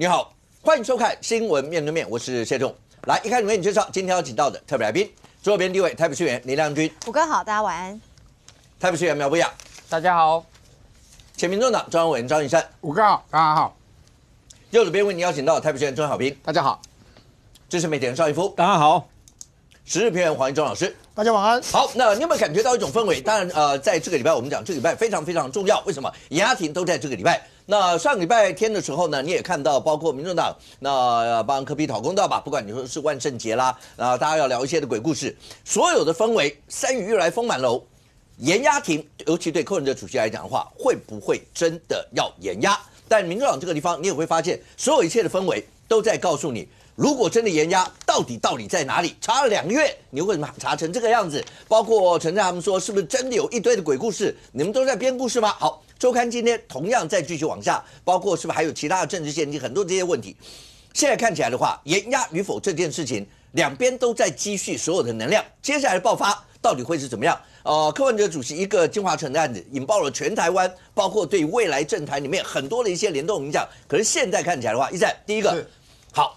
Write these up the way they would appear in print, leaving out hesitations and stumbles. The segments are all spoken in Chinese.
你好，欢迎收看《新闻面对面》，我是谢仲。来，一开始为你介绍今天要请到的特别来宾，左边第一位台北市议员林亮君，虎哥好，大家晚安。台北市议员苗博雅，大家好。前民众党中央委员张云山，虎哥好，大家好。右手边为你邀请到的台北市议员钟小平，大家好。资深媒体人邵逸夫，大家好。时事评论员黄一中老师，大家晚安。好，那你有没有感觉到一种氛围？当然，在这个礼拜我们讲这个礼拜非常非常重要，为什么？严押庭都在这个礼拜。那上个礼拜天的时候呢，你也看到，包括民众党帮柯 P 讨公道吧，不管你说是万圣节啦，大家要聊一些的鬼故事，所有的氛围3雨欲来风满楼。严押庭，尤其对柯文哲主席来讲的话，会不会真的要严押？但民众党这个地方，你也会发现，所有一切的氛围都在告诉你，如果真的严押，到底在哪里？查了2个月，你为什么查成这个样子？包括陈振他们说，是不是真的有一堆的鬼故事？你们都在编故事吗？好。周刊今天同样再继续往下，包括是不是还有其他的政治陷阱，很多这些问题。现在看起来的话，严押与否这件事情，两边都在积蓄所有的能量，接下来的爆发到底会是怎么样？柯文哲主席一个金华城的案子，引爆了全台湾，包括对未来政坛里面很多的一些联动影响。可是现在看起来的话，一战第一个。好，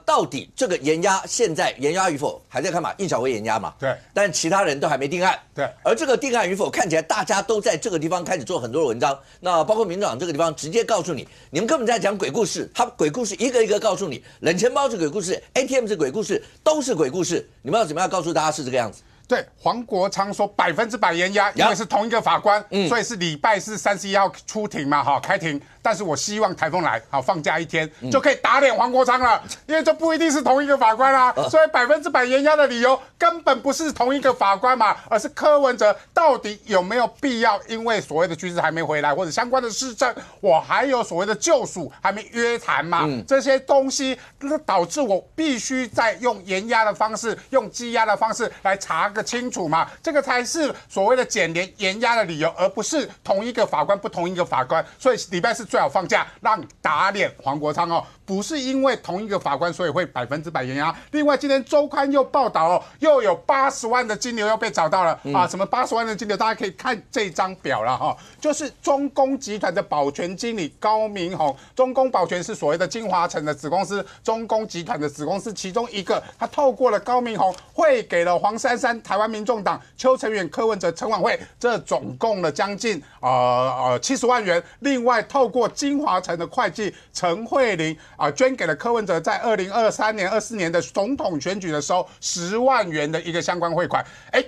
到底这个严押现在严押与否还在看嘛？应小薇严押嘛？对，但其他人都还没定案。对，而这个定案与否，看起来大家都在这个地方开始做很多的文章。那包括民进党这个地方，直接告诉你，你们根本在讲鬼故事，他鬼故事一个一个告诉你，冷钱包是鬼故事 ，ATM 是鬼故事，都是鬼故事。你们要怎么样告诉大家是这个样子？对，黄国昌说100%严押，因为是同一个法官，所以是礼拜四31号出庭嘛，开庭。但是我希望台风来，放假1天就可以打脸黄国昌了，因为这不一定是同一个法官啊，所以100%严押的理由根本不是同一个法官嘛，而是柯文哲到底有没有必要？因为所谓的局势还没回来，或者相关的事证，我还有所谓的救赎还没约谈嘛，这些东西导致我必须再用严押的方式，用羁押的方式来查个清楚嘛，这个才是所谓的检廉严押的理由，而不是同一个法官不同一个法官。所以礼拜四最好放假，让打脸黄国昌哦，不是因为同一个法官所以会100%严押。另外，今天周刊又报道哦，又有80万的金流又被找到了啊！什么80万的金流？大家可以看这张表了哈，就是中工集团的保全经理高明宏，中工保全是所谓的金华城的子公司，中工集团的子公司其中一个，他透过了高明宏汇给了黄珊珊、台湾民众党邱成远、柯文哲、陈婉慧，这总共了将近70万元。另外，透过金华城的会计陈慧玲捐给了柯文哲在2023年、24年的总统选举的时候10万元的一个相关汇款。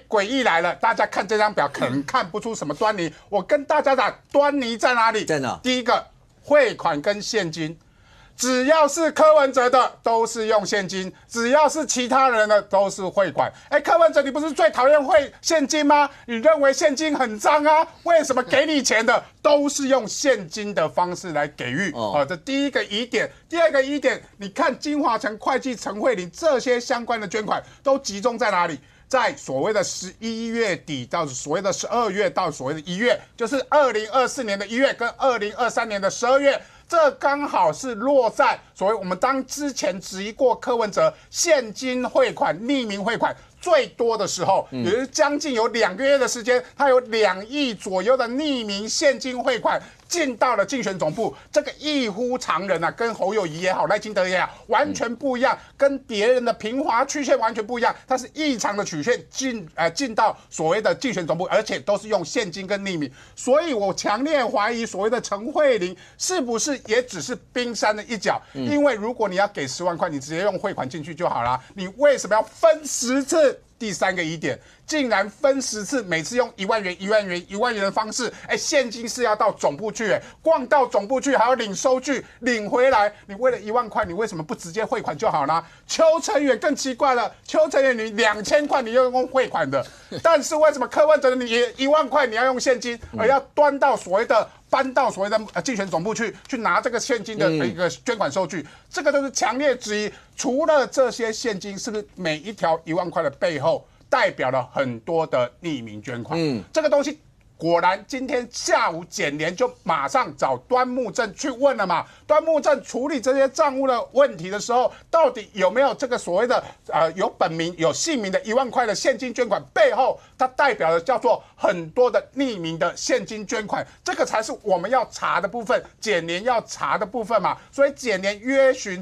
诡异来了，大家看这张表可能看不出什么端倪。我跟大家讲，端倪在哪里？在哪？第一个，汇款跟现金。只要是柯文哲的都是用现金，只要是其他人的都是汇款。柯文哲，你不是最讨厌汇现金吗？你认为现金很脏啊？为什么给你钱的都是用现金的方式来给予？这第一个疑点。第二个疑点，你看金华城会计陈慧玲这些相关的捐款都集中在哪里？在所谓的11月底到所谓的12月到所谓的1月，就是2024年的1月跟2023年的12月。这刚好是落在所谓我们之前质疑过柯文哲现金汇款、匿名汇款最多的时候，也就是将近有2个月的时间，他有2亿左右的匿名现金汇款进到了竞选总部，这个异乎常人啊，跟侯友宜也好、赖清德也好，完全不一样，跟别人的平滑曲线完全不一样，它是异常的曲线进到所谓的竞选总部，而且都是用现金跟匿名，所以我强烈怀疑所谓的陈慧玲是不是也只是冰山的一角？因为如果你要给10万块，你直接用汇款进去就好了，你为什么要分10次？第3个疑点，竟然分10次，每次用1万元、1万元、1万元的方式，现金是要到总部去，逛到总部去还要领收据，领回来，你为了1万块，你为什么不直接汇款就好了？邱成远更奇怪了，邱成远你2000块你要用汇款的，但是为什么柯文哲你1万块你要用现金，而要端到所谓的搬到所谓的竞选总部去拿这个现金的一个捐款收据，这个都是强烈质疑。除了这些现金，是不是每一条1万块的背后代表了很多的匿名捐款？这个东西果然，今天下午检联就马上找端木正去问了嘛。端木正处理这些账务的问题的时候，到底有没有这个所谓的有本名、有姓名的1万块的现金捐款背后，它代表的叫做很多的匿名的现金捐款，这个才是我们要查的部分，检联要查的部分嘛。所以检联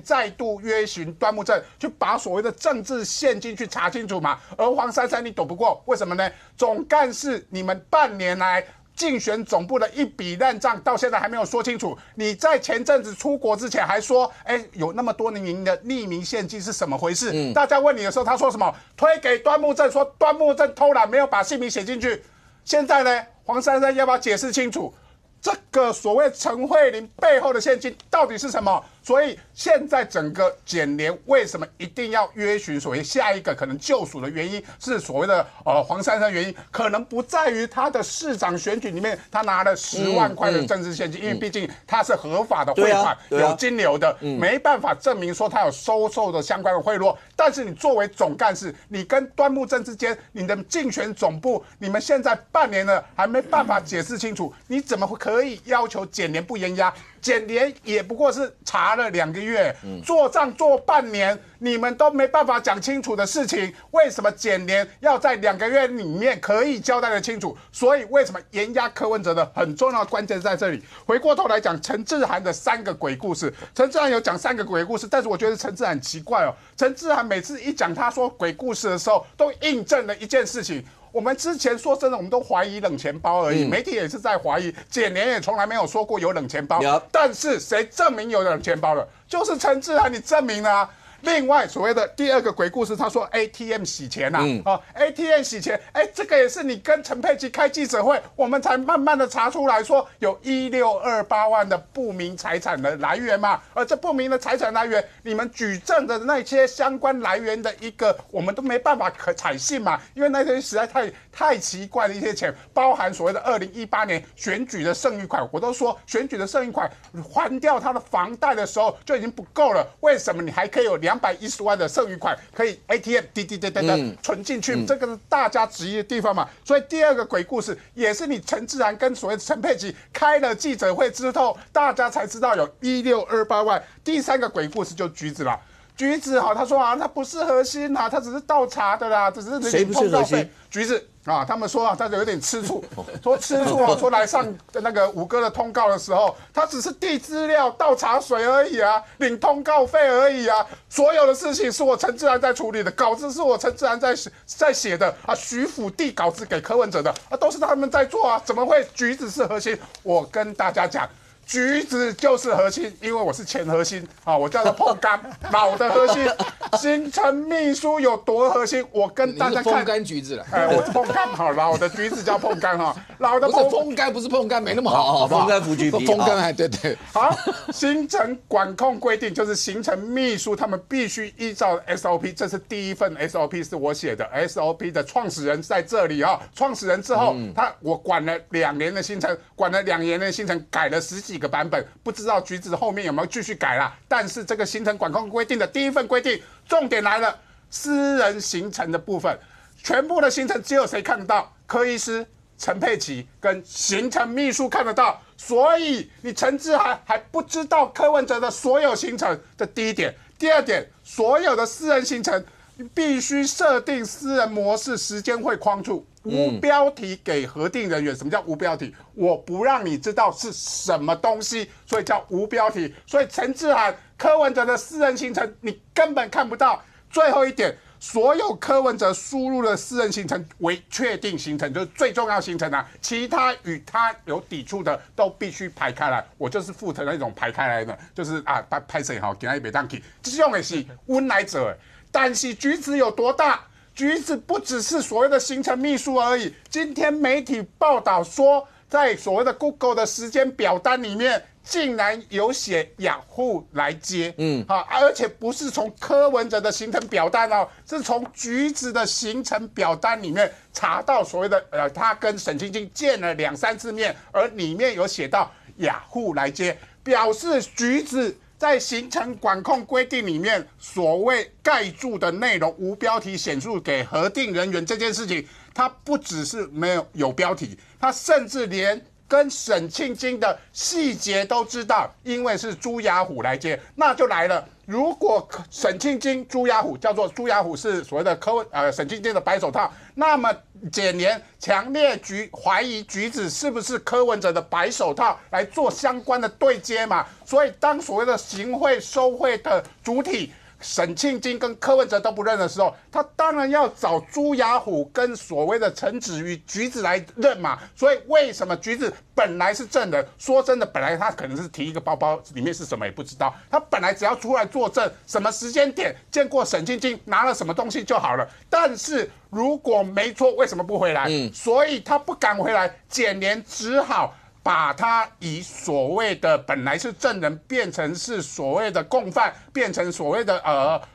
再度约询端木正，去把所谓的政治现金去查清楚嘛。而黄珊珊你躲不过，为什么呢？总干事你们半年来竞选总部的一笔烂账到现在还没有说清楚。你在前阵子出国之前还说，有那么多名的匿名现金是什么回事？大家问你的时候，他说什么？推给端木正，说端木正偷懒没有把姓名写进去。现在呢，黄珊珊要不要解释清楚？这个所谓陈慧琳背后的现金到底是什么？所以现在整个检联为什么一定要约询所谓下一个可能救赎的原因，是所谓的黄珊珊原因，可能不在于他的市长选举里面他拿了10万块的政治现金，因为毕竟他是合法的汇款，有金流的，没办法证明说他有收受的相关的贿赂。但是你作为总干事，你跟端木正之间，你的竞选总部，你们现在半年了还没办法解释清楚，你怎么可以要求检联不严压？检联也不过是查了2个月，做账做半年，你们都没办法讲清楚的事情，为什么检联要在2个月里面可以交代得清楚？所以为什么严压柯文哲的很重要的关键在这里。回过头来讲陈志涵的3个鬼故事，陈志涵有讲3个鬼故事，但是我觉得陈志涵很奇怪哦，陈志涵每次一讲他说鬼故事的时候，都印证了一件事情。我们之前说真的，我们都怀疑冷钱包而已，媒体也是在怀疑，检联也从来没有说过有冷钱包。但是谁证明有冷钱包了？就是陈志涵，你证明了啊。另外，所谓的第2个鬼故事，他说 ATM 洗钱ATM 洗钱，这个也是你跟陈佩琪开记者会，我们才慢慢的查出来说有1628万的不明财产的来源嘛，而这不明的财产来源，你们举证的那些相关来源的一个，我们都没办法采信嘛，因为那些实在太奇怪的一些钱，包含所谓的2018年选举的剩余款，我都说选举的剩余款还掉他的房贷的时候就已经不够了，为什么你还可以有210万的剩余款可以 ATM 滴存进去？这个是大家质疑的地方嘛。所以第2个鬼故事也是你陈志涵跟所谓的陈佩琪开了记者会之后，大家才知道有1628万。第3个鬼故事就橘子了。橘子他说他不是核心他只是倒茶的啦，只是谁不是核心？橘子他们说他有点吃醋，说吃醋说来上那个五哥的通告的时候，他只是递资料、倒茶水而已领通告费而已所有的事情是我陈志涵在处理的，稿子是我陈志涵在写的徐府递稿子给柯文哲的都是他们在做怎么会橘子是核心？我跟大家讲。橘子就是核心，因为我是前核心我叫做碰干，老的核心。行程秘书有多核心？我跟大家看。碰干橘子了。我是碰干老的橘子叫碰干老的不是风干，不是碰干，没那么好。风干福橘皮。风干对。好，行程管控规定就是行程秘书他们必须依照 SOP， 这是第1份 SOP 是我写的 SOP 的创始人在这里创始人之后，我管了2年的行程，管了2年的行程，改了10几个版本，不知道橘子后面有没有继续改啦。但是这个行程管控规定的第1份规定，重点来了，私人行程的部分，全部的行程只有谁看得到？柯医师、陈佩琪跟行程秘书看得到。所以你陈志涵还不知道柯文哲的所有行程的第1点。第2点，所有的私人行程必须设定私人模式，时间会框住。无标题给核定人员。什么叫无标题？我不让你知道是什么东西，所以叫无标题。所以陈志涵、柯文哲的私人行程你根本看不到。最后一点，所有柯文哲输入的私人行程为确定行程，就是最重要行程其他与他有抵触的都必须排开来。我就是负责那种排开来的，就是拍摄好，给他一杯当去，这种的是温来者。但是橘子有多大？橘子不只是所谓的行程秘书而已。今天媒体报道说，在所谓的 Google 的时间表单里面，竟然有写雅虎来接，而且不是从柯文哲的行程表单是从橘子的行程表单里面查到所谓的他跟沈清清见了2、3次面，而里面有写到雅虎来接，表示橘子在行程管控规定里面，所谓盖注的内容无标题显示给核定人员这件事情，它不只是没有标题，它甚至连跟沈庆京的细节都知道，因为是朱雅虎来接，那就来了。如果沈庆京、朱雅虎叫做朱雅虎是所谓的沈庆京的白手套，那么检联强烈怀疑橘子是不是柯文哲的白手套来做相关的对接嘛？所以当所谓的行贿收贿的主体沈庆京跟柯文哲都不认的时候，他当然要找朱雅虎跟所谓的陈子瑜、橘子来认嘛。所以为什么橘子本来是证人？说真的，本来他可能是提一个包包，里面是什么也不知道。他本来只要出来作证，什么时间点见过沈庆京，拿了什么东西就好了。但是如果没错，为什么不回来？所以他不敢回来，检联只好把他以所谓的本来是证人变成是所谓的共犯，变成所谓的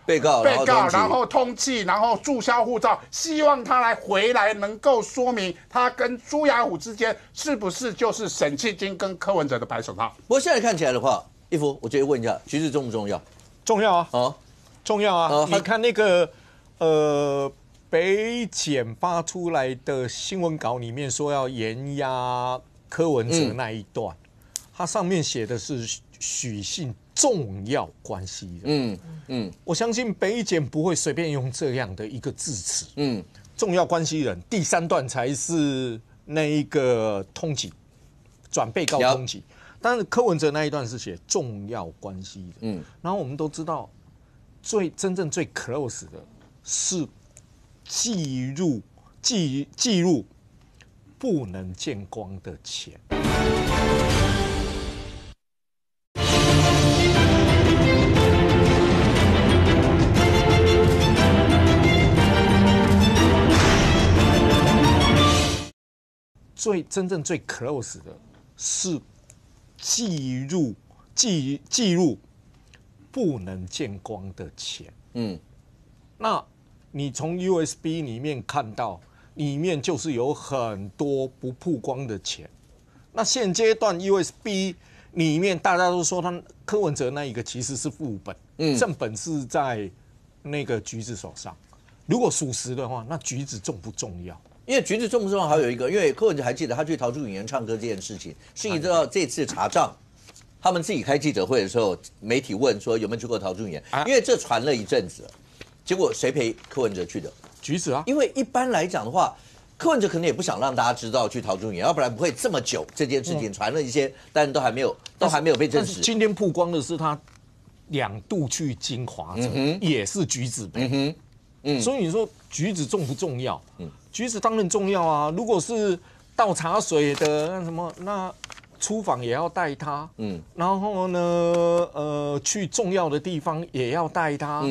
被告，然后通缉，然后注销护照，希望他回来能够说明他跟朱雅虎之间是不是就是沈庆京跟柯文哲的白手套。不过现在看起来的话，一夫，我觉得问一下，橘子重不重要？重要啊，哦，重要啊！你看那个北检发出来的新闻稿里面说要严押柯文哲那一段，它上面写的是许姓重要关系人。我相信北检不会随便用这样的一个字词。重要关系人，第3段才是那一个通缉，转被告通缉。但是柯文哲那一段是写重要关系人。然后我们都知道，真正最 close 的是记录不能见光的钱。真正最 close 的是记录不能见光的钱。那你从 USB 里面看到，里面就是有很多不曝光的钱。那现阶段 USB 里面大家都说他柯文哲那一个其实是副本，正本是在那个橘子手上。如果属实的话，那橘子重不重要？因为橘子重不重要，还有一个，因为柯文哲还记得他去桃竹影园唱歌这件事情，是一直到这次查账，他们自己开记者会的时候，媒体问说有没有去过桃竹影园，因为这传了一阵子了，结果谁陪柯文哲去的？橘子啊。因为一般来讲的话，柯文哲可能也不想让大家知道去桃竹影园，要不然不会这么久这件事情传了一些，但都还没有被证实。今天曝光的是他2度去金华城，也是橘子陪。所以你说橘子重不重要？橘子当然重要啊！如果是倒茶水的那什么，那出访也要带他。然后呢，去重要的地方也要带他。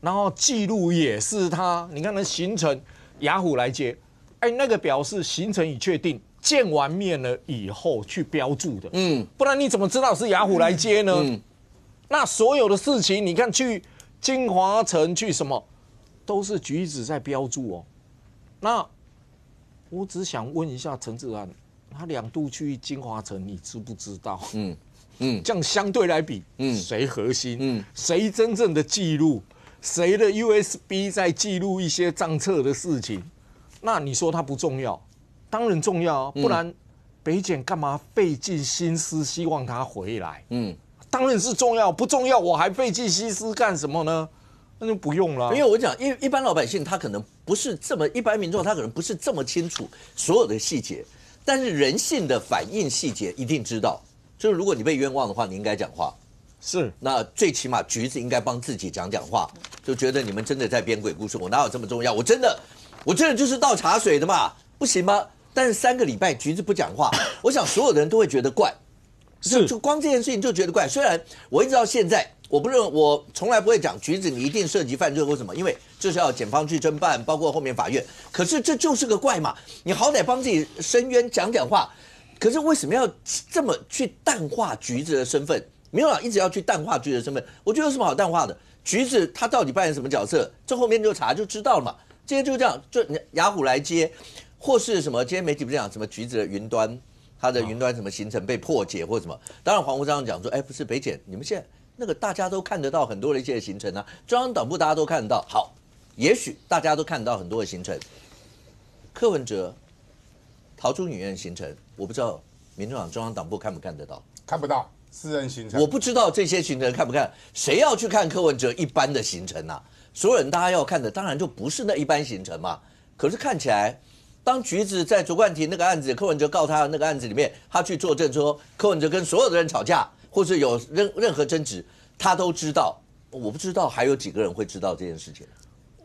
然后记录也是他。你看那行程，雅虎来接，那个表示行程已确定，见完面了以后去标注的。不然你怎么知道是雅虎来接呢？那所有的事情，你看去金华城去什么？都是橘子在标注哦。那我只想问一下陈志安，他2度去金华城，你知不知道？这样相对来比，谁核心？谁真正的记录？谁的 USB 在记录一些账册的事情？那你说它不重要？当然重要啊，不然北检干嘛费尽心思希望他回来？当然是重要，不重要我还费尽心思干什么呢？那就不用了。因为我讲，一般老百姓他可能不是这么，一般民众他可能不是这么清楚所有的细节，但是人性的反应细节一定知道。就是如果你被冤枉的话，你应该讲话。是，那最起码橘子应该帮自己讲话，就觉得你们真的在编鬼故事，我哪有这么重要？我真的就是倒茶水的嘛，不行吗？但是3个礼拜橘子不讲话，我想所有的人都会觉得怪。就光这件事情就觉得怪。虽然我一直到现在，我从来不会讲橘子你一定涉及犯罪或什么，因为这是要检方去侦办，包括后面法院。可是这就是个怪嘛，你好歹帮自己申冤讲话，可是为什么要这么去淡化橘子的身份？民进党一直要去淡化橘子的身份，我觉得有什么好淡化的？橘子他到底扮演什么角色？这后面就查就知道了嘛。今天就这样，就雅虎来接，或是什么？今天媒体不是讲什么橘子的云端，它的云端什么行程被破解或什么？当然黄国章讲说，不是北检，你们现在那个大家都看得到很多的一些行程啊，中央党部大家都看得到。好，也许大家都看得到很多的行程，柯文哲桃竹女院行程，我不知道民众党中央党部看不看得到？看不到私人行程，我不知道这些行程看不看，谁要去看柯文哲一般的行程啊？所有人大家要看的，当然就不是那一般行程嘛。可是看起来，当橘子在卓冠廷那个案子，柯文哲告他的那个案子里面，他去作证说柯文哲跟所有的人吵架，或是有任何争执，他都知道。我不知道还有几个人会知道这件事情。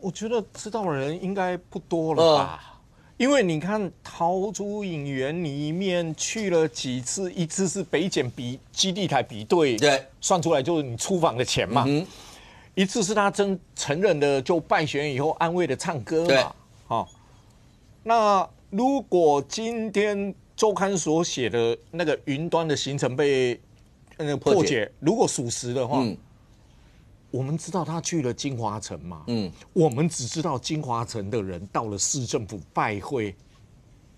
我觉得知道的人应该不多了吧？因为你看桃竹影园里面去了几次，一次是北检基地台比对，对，算出来就是你出访的钱嘛。一次是他真承认的，就败选以后安慰的唱歌嘛。好，那如果今天周刊所写的那个云端的行程被破解，如果属实的话，我们知道他去了金华城嘛，我们只知道金华城的人到了市政府拜会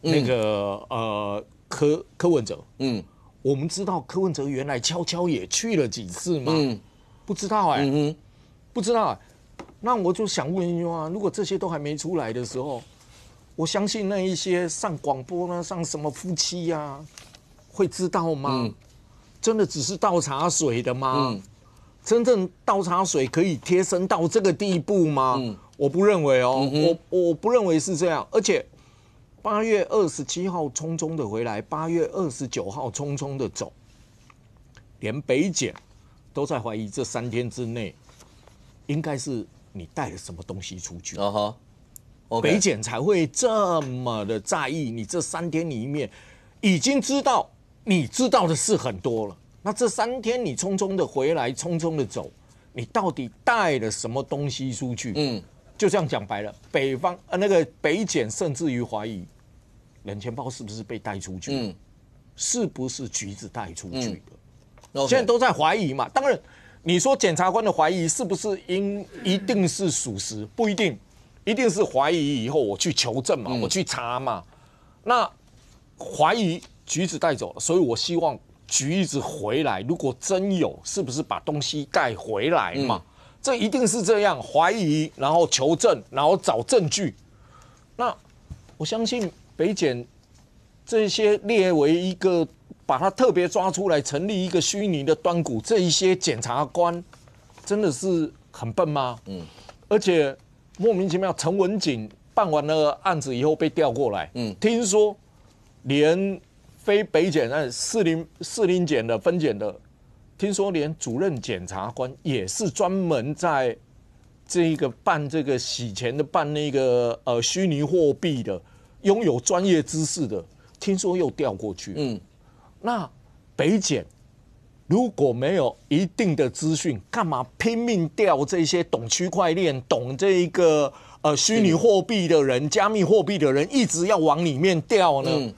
那个柯文哲，我们知道柯文哲原来悄悄也去了几次嘛，不知道不知道那我就想问一句话，如果这些都还没出来的时候，我相信那一些上广播呢，上什么夫妻啊，会知道吗？真的只是倒茶水的吗？真正倒茶水可以贴身到这个地步吗？我不认为哦，我不认为是这样。而且8月27号匆匆的回来，8月29号匆匆的走，连北检都在怀疑这3天之内应该是你带了什么东西出去。北检才会这么的在意你这3天里面已经知道你知道的事很多了。那这3天你匆匆的回来，匆匆的走，你到底带了什么东西出去？就这样讲白了，北方那个北检甚至于怀疑冷钱包是不是被带出去，是不是橘子带出去的？现在都在怀疑嘛。当然，你说检察官的怀疑是不是一定是属实？不一定，一定是怀疑以后我去求证嘛，我去查嘛。那怀疑橘子带走了，所以我希望橘子回来，如果真有，是不是把东西带回来嘛？这一定是这样，怀疑，然后求证，然后找证据。那我相信北检这些列为一个，把它特别抓出来，成立一个虚拟的端骨，这一些检察官真的是很笨吗？而且莫名其妙，陈文锦办完了案子以后被调过来，听说连非北检士林检的分检的，听说连主任检察官也是专门在这个办这个洗钱的，办那个虚拟货币的，拥有专业知识的，听说又调过去。那北检如果没有一定的资讯，干嘛拼命调这些懂区块链、懂这一个虚拟货币的人、加密货币的人，一直要往里面调呢？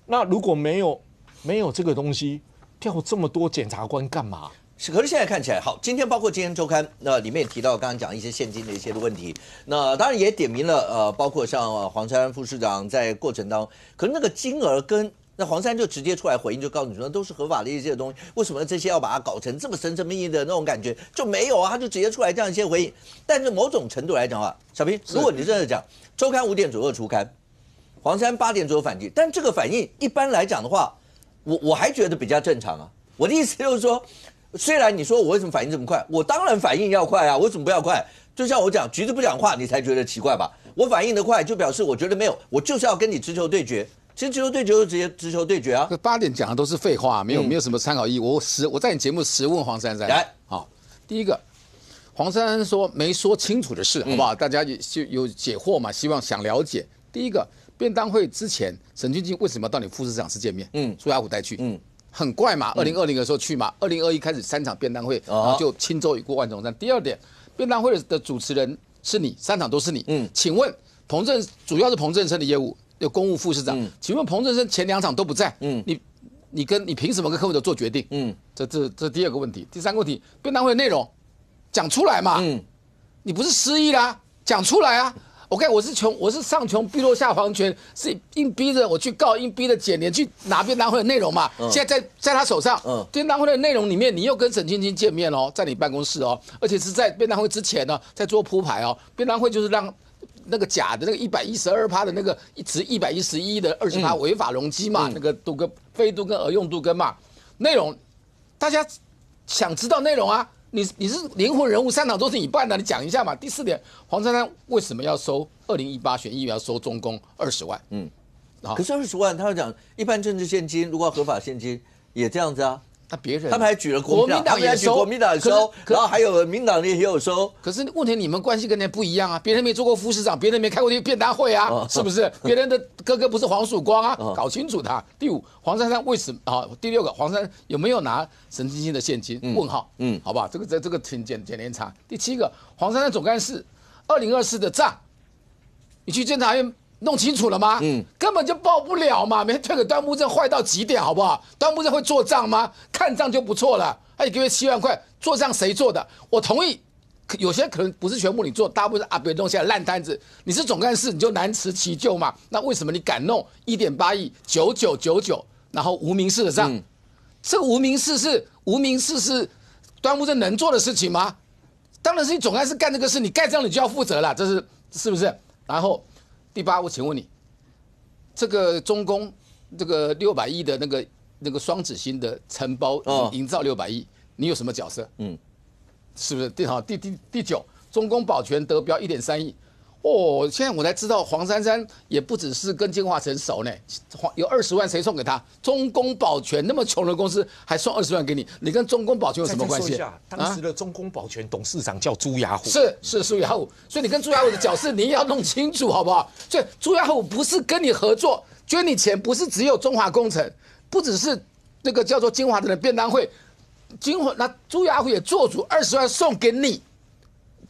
那如果没有这个东西，调这么多检察官干嘛？可是现在看起来，好，今天包括今天周刊，那里面也提到刚刚讲一些现金的一些的问题，那当然也点名了，包括像黄珊副市长在过程当中，可是那个金额跟那黄珊就直接出来回应，就告诉你说都是合法的一些东西，为什么这些要把它搞成这么神神秘秘的那种感觉就没有啊？他就直接出来这样一些回应。但是某种程度来讲的话，小平，如果你真的讲周刊5点左右出刊，黄珊8点左右反击，但这个反应一般来讲的话，我还觉得比较正常啊。我的意思就是说，虽然你说我为什么反应这么快，我当然反应要快啊，为什么不要快？就像我讲，橘子不讲话，你才觉得奇怪吧？我反应得快，就表示我觉得没有，我就是要跟你直球对决。其实直球对决就直接直球对决啊。这8点讲的都是废话，没有什么参考意义。我在你节目实问黄珊珊。来，好，第一个，黄珊珊说没说清楚的事，好不好？大家也就有解惑嘛，希望想了解。第一个，便当会之前，沈俊基为什么要到你副市长室见面？苏雅虎带去，很怪嘛。2020的时候去嘛，2021开始3场便当会，然后就轻舟已过万重山。第二点，便当会的主持人是你，3场都是你。请问主要是彭正生的业务，有公务副市长。请问彭正生前2场都不在，你凭什么跟柯文哲做决定？这第二个问题。第3个问题，便当会的内容讲出来嘛？你不是失忆啦，讲出来啊！ OK， 我是上穷碧落下黄泉，是硬逼着我去告，硬逼着检联去拿便当会的内容嘛。现在在他手上，便当会的内容里面，你又跟沈清清见面哦，在你办公室哦，而且是在便当会之前呢，在做铺排哦。便当会就是让那个假的那个112%的那个值111的20%违法容积嘛，那个杜根非杜根而用杜根嘛，内容大家想知道内容啊。你是灵魂人物，3党都是你办的，你讲一下嘛。第4点，黄珊珊为什么要收2018选议员要收中共20万？可是20万，他要讲一般政治现金，如果要合法现金也这样子啊。那别人他们还举了国民党也收，国民党也收，然后还有民党也有收。可是问题你们关系跟人家不一样啊，别人没做过副市长，别人没开过便当会啊，是不是？别人的哥哥不是黄曙光啊，搞清楚他。第5，黄珊珊为什么啊？第6个，黄珊珊有没有拿沈清清的现金？问号，好不好？这个挺检联查。第7个，黄珊珊总干事2024的账，你去监察院弄清楚了吗？根本就报不了嘛！每天推给端木正坏到极点，好不好？端木正会做账吗？看账就不错了。他1个月7万块，做账谁做的？我同意，有些可能不是全部你做，大部分是阿北弄下来烂摊子。你是总干事，你就难辞其咎嘛。那为什么你敢弄1.8亿9999，然后无名氏的账？这个无名氏是端木正能做的事情吗？当然是你总干事干这个事，你盖章你就要负责了，这是不是？然后。第8，我请问你，这个中共这个600亿的那个双子星的承包营造600亿，你有什么角色？是不是？第9，中共保全得标1.3亿。哦，现在我才知道黄珊珊也不只是跟金华城熟呢，有20万谁送给他？中共保全那么穷的公司还送20万给你，你跟中共保全有什么关系？当时的中共保全董事长叫朱雅虎，是朱雅虎，所以你跟朱雅虎的角色你也要弄清楚，好不好？所以朱雅虎不是跟你合作，捐你钱不是只有中华工程，不只是那个叫做金华的便当会，那朱雅虎也做主20万送给你。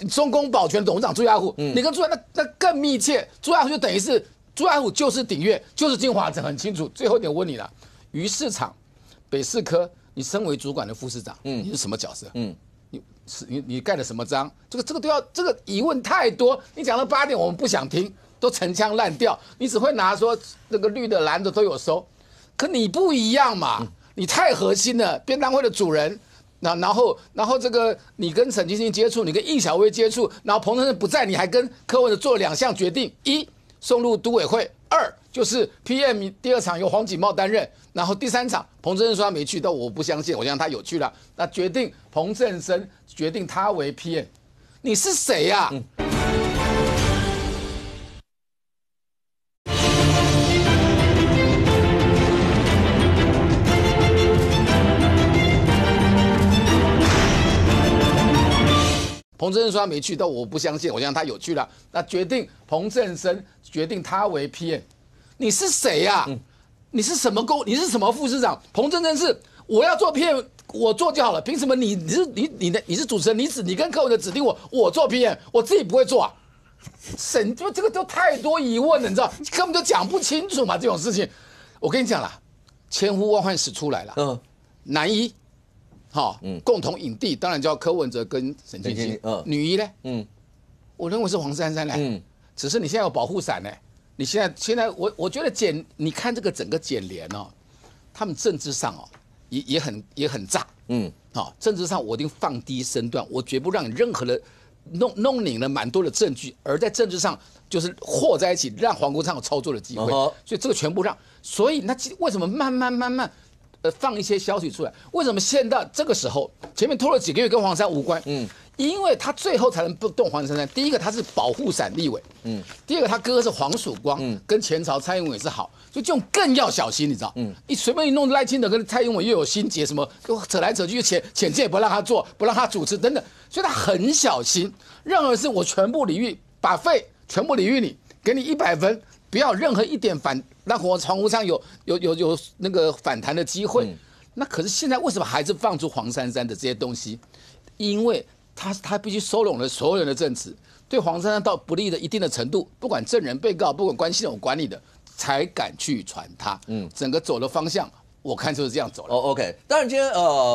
中共保全董事长朱雅虎，你跟朱雅那更密切，朱雅虎就等于是朱雅虎就是鼎悦，就是金华城，很清楚。最后一点问你了，鱼市场、北市科，你身为主管的副市长，你是什么角色？你盖了什么章？这个都要，这个疑问太多。你讲到8点，我们不想听，都陈腔滥调，你只会拿说那个绿的蓝的都有收，可你不一样嘛，你太核心了，便当会的主人。然后这个你跟沈清清接触，你跟易小薇接触，然后彭真正不在，你还跟柯文哲做了2项决定：一送入都委会；2就是 PM 第2场由黄锦茂担任，然后第3场彭真正说他没去，但我不相信，我相信他有去了。那决定彭振声决定他为 PM， 你是谁呀？彭振声说他没去，但我不相信，我相信他有去了。那决定彭振声决定他为 PM， 你是谁呀？你是什么你是什么副市长？彭振声是我要做 PM， 我做就好了，凭什么你是主持人，你跟柯文哲指定我做 PM， 我自己不会做啊？这个都太多疑问了，你知道，根本就讲不清楚嘛，这种事情。我跟你讲啦，千呼万唤始出来了，男一。共同影帝当然叫柯文哲跟沈清清，女一呢？我认为是黄珊珊嘞，只是你现在有保护伞呢。你现在我觉得你看这个整个检联哦，他们政治上哦也很炸，政治上我一定放低身段，我绝不让你任何的弄拧了蛮多的证据，而在政治上就是和在一起，让黄国昌有操作的机会，所以这个全部让，所以那为什么慢慢放一些消息出来？为什么现在这个时候前面拖了几个月跟黄珊无关？因为他最后才能不动黄珊珊。第一个他是保护伞立委，第二个他哥是黄曙光，跟前朝蔡英文也是好，所以这种更要小心，你知道？你随便一弄赖清德跟蔡英文又有心结，什么扯来扯去，浅见也不让他做，不让他主持等等，所以他很小心。任何事我全部礼遇，把费全部礼遇你，给你100分。不要任何一点让黄国昌有那个反弹的机会。那可是现在为什么还是放出黄珊珊的这些东西？因为他必须收拢了所有人的证词，对黄珊珊到不利的一定的程度，不管证人、被告，不管关系统管理的，才敢去传他。整个走的方向我看就是这样走了。OK， 当然今天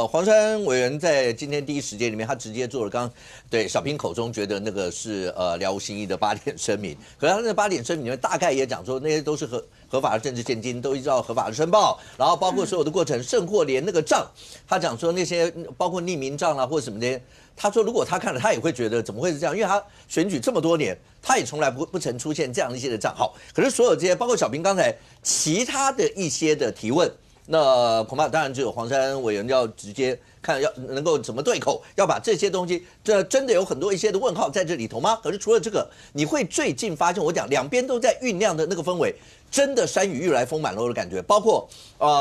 黄珊委员在今天第一时间里面，他直接做了刚对小平口中觉得那个是了无新意的8点声明，可是他那8点声明里面大概也讲说那些都是合法的政治现金，都依照合法的申报，然后包括所有的过程，甚或连那个账，他讲说那些包括匿名账啊或者什么的，他说如果他看了，他也会觉得怎么会是这样，因为他选举这么多年，他也从来不曾出现这样一些的账号，可是所有这些包括小平刚才其他的一些的提问。那恐怕当然只有黄珊委员要直接看要能够怎么对口，要把这些东西，这真的有很多一些的问号在这里头吗？可是除了这个，你会最近发现，我讲两边都在酝酿的那个氛围，真的山雨欲来风满楼的感觉。包括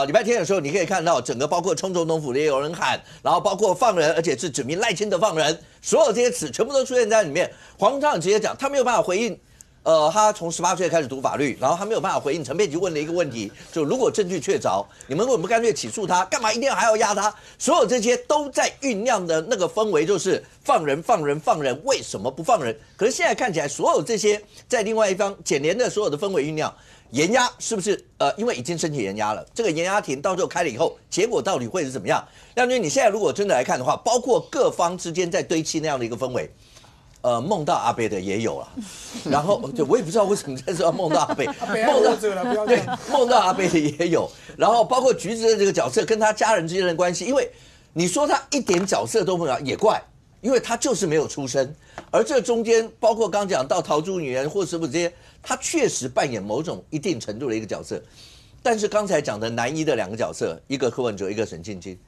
礼拜天的时候，你可以看到整个包括冲总统府也有人喊，然后包括放人，而且是指名赖清德放人，所有这些词全部都出现在里面。黄国昌直接讲，他没有办法回应。他从18岁开始读法律，然后他没有办法回应陈佩琪问了一个问题，就如果证据确凿，你们为什么不干脆起诉他？干嘛一定还要压他？所有这些都在酝酿的那个氛围，就是放人，为什么不放人？可是现在看起来，所有这些在另外一方检联的所有的氛围酝酿，延压是不是？因为已经申请延压了，这个延压庭到最后开了以后，结果到底会是怎么样？亮君，你现在如果真的来看的话，包括各方之间在堆砌那样的一个氛围。梦到阿贝的也有了，然后对我也不知道为什么这时候梦到阿贝，梦到阿贝的也有，然后包括橘子的这个角色跟他家人之间的关系，因为你说他一点角色都没有也怪，因为他就是没有出身，而这中间包括刚讲到桃竹女人或什么这些，他确实扮演某种一定程度的一个角色，但是刚才讲的男一的2个角色，一个柯文哲，一个沈庆京，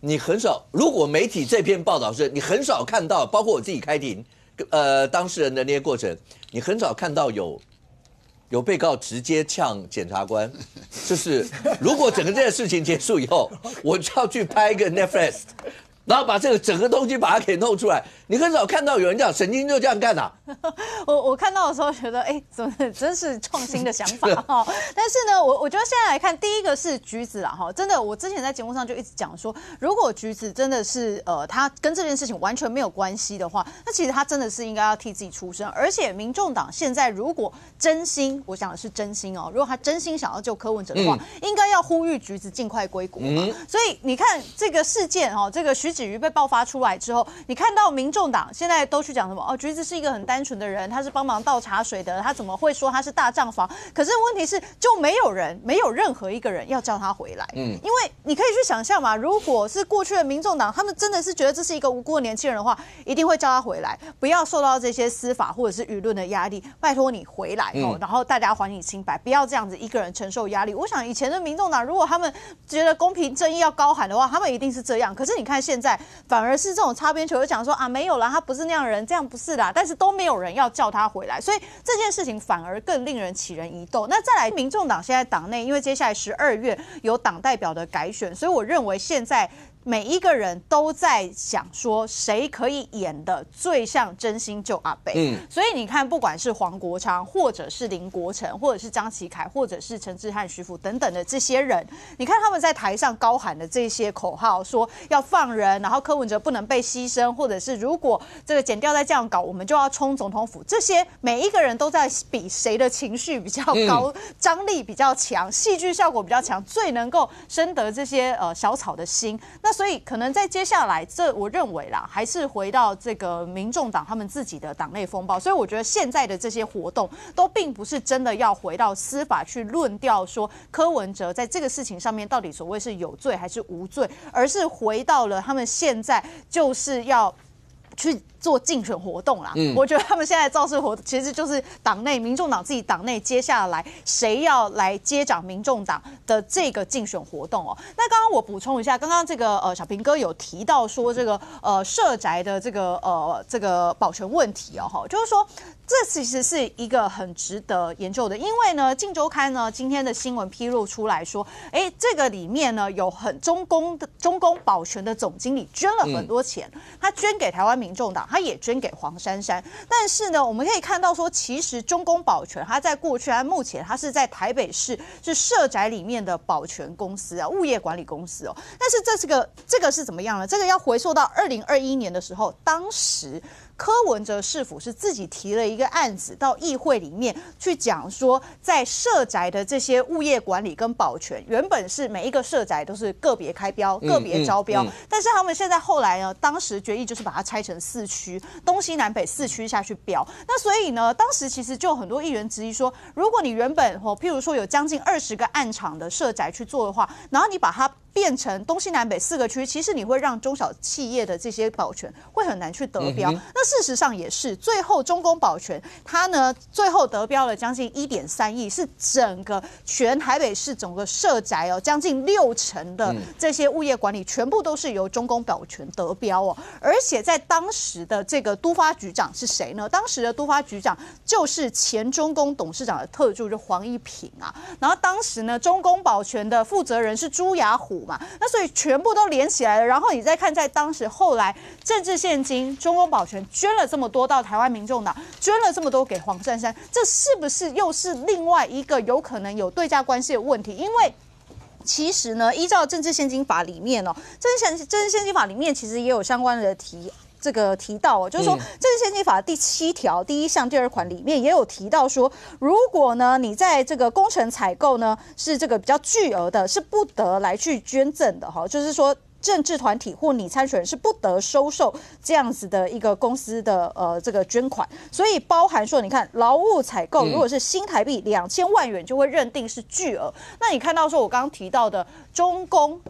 你很少，如果媒体这篇报道是你很少看到，包括我自己开庭。当事人的那些过程，你很少看到有被告直接呛检察官，就是如果整个这件事情结束以后，我就要去拍一个 Netflix， 然后把这个整个东西把它给弄出来。你很少看到有人讲神经就这样干啊。我看到的时候觉得，怎么真是创新的想法哈。但是呢，我觉得现在来看，第一个是橘子啦哈，真的，我之前在节目上就一直讲说，如果橘子真的是他跟这件事情完全没有关系的话，那其实他真的是应该要替自己出声。而且民众党现在如果真心，我想的是真心哦，如果他真心想要救柯文哲的话，应该要呼吁橘子尽快归国嘛。所以你看这个事件哦，这个徐子瑜被爆发出来之后，你看到民众党现在都去讲什么橘子是一个很单纯的人，他是帮忙倒茶水的，他怎么会说他是大账房？可是问题是，就没有任何一个人要叫他回来。因为你可以去想象嘛，如果是过去的民众党，他们真的是觉得这是一个无辜的年轻人的话，一定会叫他回来，不要受到这些司法或者是舆论的压力，拜托你回来然后大家还你清白，不要这样子一个人承受压力。我想以前的民众党，如果他们觉得公平正义要高喊的话，他们一定是这样。可是你看现在，反而是这种擦边球，就讲说没有啦，他不是那样的人，这样不是啦，但是都没有人要叫他回来，所以这件事情反而更令人起人疑窦。那再来，民众党现在党内，因为接下来12月有党代表的改选，所以我认为现在每一个人都在想说，谁可以演的最像真心救阿北。所以你看，不管是黄国昌，或者是林国成，或者是张启凯，或者是陈志汉、徐福等等的这些人，你看他们在台上高喊的这些口号，说要放人，然后柯文哲不能被牺牲，或者是如果这个检调再这样搞，我们就要冲总统府。这些每一个人都在比谁的情绪比较高，张力比较强，戏剧效果比较强，最能够深得这些小草的心。那所以可能在接下来，我认为啦，还是回到这个民众党他们自己的党内风暴。所以我觉得现在的这些活动都并不是真的要回到司法去论调说柯文哲在这个事情上面到底所谓是有罪还是无罪，而是回到了他们现在就是要去做竞选活动啦。我觉得他们现在造势活动其实就是党内民众党自己党内接下来谁要来接掌民众党的这个竞选活动哦。那刚刚我补充一下，刚刚这个小平哥有提到说这个社宅的这个保全问题哦，就是说这其实是一个很值得研究的，因为呢，《镜周刊》呢今天的新闻披露出来说，这个里面呢有中公保全的总经理捐了很多钱，他捐给台湾民众党，他也捐给黄珊珊。但是呢，我们可以看到说，其实中公保全他在过去，目前他是在台北市是社宅里面的保全公司物业管理公司但是这个是怎么样呢？这个要回溯到2021年的时候，当时柯文哲市府是自己提了一个案子到议会里面去讲说，在社宅的这些物业管理跟保全，原本是每一个社宅都是个别开标、个别招标，但是他们现在后来呢，当时决议就是把它拆成4区，东西南北4区下去标。那所以呢，当时其实就有很多议员质疑说，如果你原本譬如说有将近20个案场的社宅去做的话，然后你把它变成东西南北4个区，其实你会让中小企业的这些保全会很难去得标。那事实上也是，最后中公保全它呢，最后得标了将近1.3亿，是整个全台北市整个社宅将近60%的这些物业管理全部都是由中公保全得标哦。而且在当时的这个都发局长是谁呢？当时的都发局长就是前中公董事长的特助，就黄一平啊。然后当时呢，中公保全的负责人是朱雅虎。那所以全部都连起来了，然后你再看，在当时后来政治现金，中公保全捐了这么多到台湾民众党，捐了这么多给黄珊珊，这是不是又是另外一个有可能有对价关系的问题？因为其实呢，依照政治现金法里面政治现金法里面其实也有相关的提到就是说，政治献金法第7条第1项第2款里面也有提到说，如果呢你在这个工程采购呢是这个比较巨额的，是不得来去捐赠的哈，就是说。政治团体或拟参选人是不得收受这样子的一个公司的这个捐款，所以包含说，你看劳务采购如果是新台币2000万元，就会认定是巨额。那你看到说我刚刚提到的中公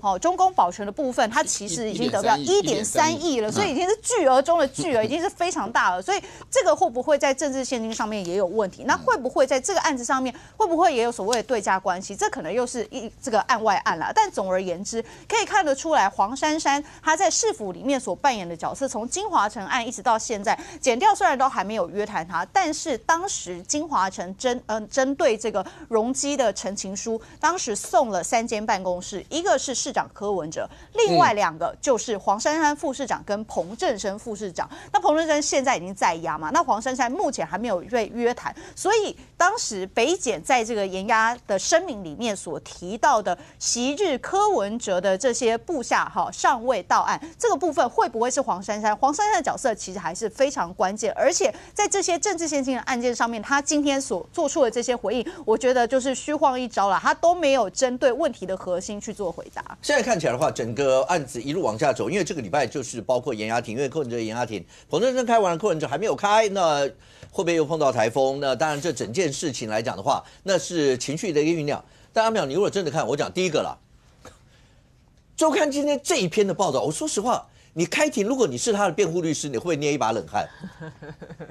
保全的部分，它其实已经得到1.3亿了，所以已经是巨额中的巨额，已经是非常大了。所以这个会不会在政治现金上面也有问题？那会不会在这个案子上面会不会也有所谓的对价关系？这可能又是这个案外案啦。但总而言之，可以看得出来黄珊珊她在市府里面所扮演的角色，从金华城案一直到现在，检调虽然都还没有约谈她，但是当时金华城针对这个容积的陈情书，当时送了3间办公室，一个是市长柯文哲，另外2个就是黄珊珊副市长跟彭正生副市长。那彭正生现在已经在押嘛，那黄珊珊目前还没有被约谈，所以当时北检在这个严押的声明里面所提到的昔日柯文哲的这些部下尚未到案，这个部分会不会是黄珊珊？黄珊珊的角色其实还是非常关键，而且在这些政治现金的案件上面，他今天所做出的这些回应，我觉得就是虚晃一招了，他都没有针对问题的核心去做回答。现在看起来的话，整个案子一路往下走，因为这个礼拜就是包括严押庭，因为柯文哲严押庭，彭正生开完了，柯文哲还没有开，那会不会又碰到台风？那当然，这整件事情来讲的话，那是情绪的一个酝酿。但阿淼，你如果真的看，我讲第一个啦。周刊今天这一篇的报道，我说实话，你开庭，如果你是他的辩护律师，你会不会捏一把冷汗？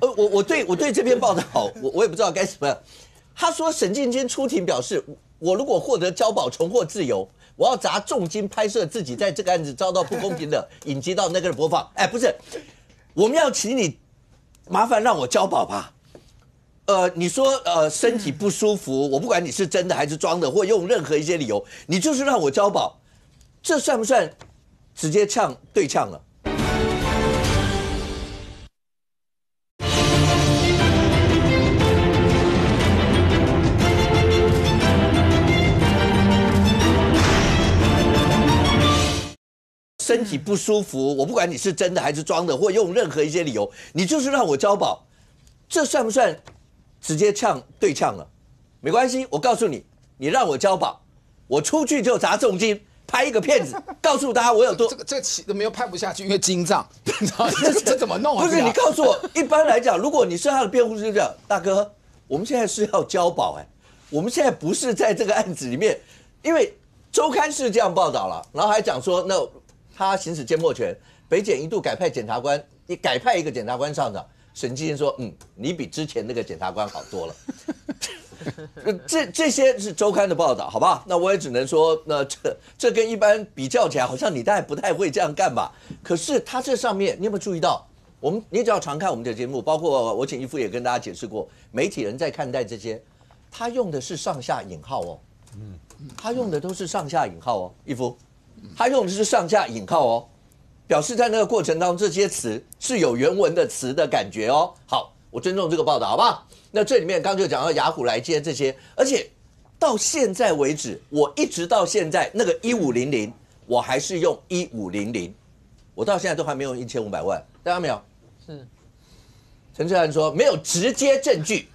我对这篇报道，我也不知道该怎么样。他说沈进坚出庭表示，我如果获得交保重获自由，我要砸重金拍摄自己在这个案子遭到不公平的影集到那个播放。哎，不是，我们要请你麻烦让我交保吧。你说身体不舒服，我不管你是真的还是装的，或用任何一些理由，你就是让我交保。这算不算直接对呛了？身体不舒服，我不管你是真的还是装的，或用任何一些理由，你就是让我交保，这算不算直接对呛了？没关系，我告诉你，你让我交保，我出去就砸重金。拍一个片子，告诉大家我有多这期都没有拍不下去，因为经账，这怎么弄啊？不是你告诉我，一般来讲，如果你是他的辩护律师，讲大哥，我们现在是要交保我们现在不是在这个案子里面，因为周刊是这样报道了，然后还讲说，那他行使缄默权，北检一度改派检察官，你改派一个检察官上场，沈继坚说，你比之前那个检察官好多了。这些是周刊的报道，好不好？那我也只能说，那这跟一般比较起来，好像你大概不太会这样干吧？可是他这上面，你有没有注意到？你只要常看我们的节目，包括我请义父也跟大家解释过，媒体人在看待这些，他用的是上下引号哦，他用的都是上下引号哦，义父，他用的是上下引号哦，表示在那个过程当中，这些词是有原文的词的感觉哦。好，我尊重这个报道，好不好？那这里面刚就讲到雅虎来接这些，而且到现在为止，我一直到现在那个1500，我还是用1500，我到现在都还没有1500万，大家没有？是，陈志涵说没有直接证据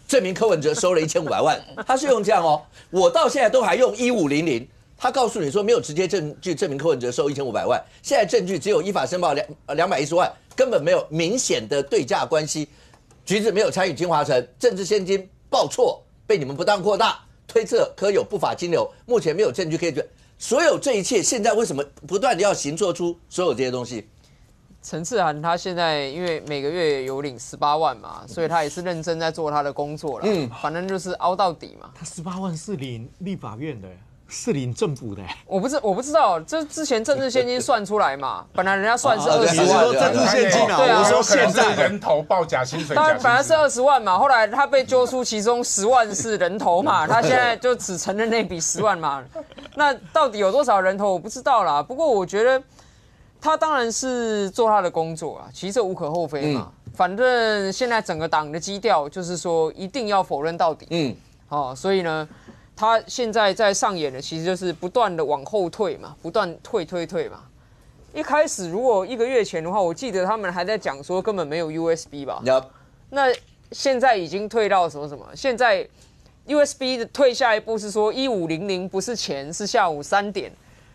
证明柯文哲收了1500万，他是用这样哦，我到现在都还用1500。他告诉你说没有直接证据证明柯文哲收1500万，现在证据只有依法申报210万，根本没有明显的对价关系。橘子没有参与金华城，政治现金报错被你们不当扩大，推测柯有不法金流，目前没有证据可以所有这一切，现在为什么不断的要行做出所有这些东西？陈志涵他现在因为每个月有领18万嘛，所以他也是认真在做他的工作了。反正就是凹到底嘛。他18万是领立法院的。是领政府的，我不知道，这之前政治现金算出来嘛，本来人家算是20万，你说政治现金啊？对啊，我说现在人头报假薪水，当然本来是20万嘛，后来他被揪出其中10万是人头嘛，他现在就只承认那笔10万嘛，那到底有多少人头我不知道啦。不过我觉得他当然是做他的工作啊，其实这无可厚非嘛。反正现在整个党的基调就是说一定要否认到底，所以呢。他现在在上演的其实就是不断的往后退嘛，不断退嘛。一开始如果1个月前的话，我记得他们还在讲说根本没有 USB 吧。那现在已经退到什么？现在 USB 的退下一步是说1500不是钱，是下午3点，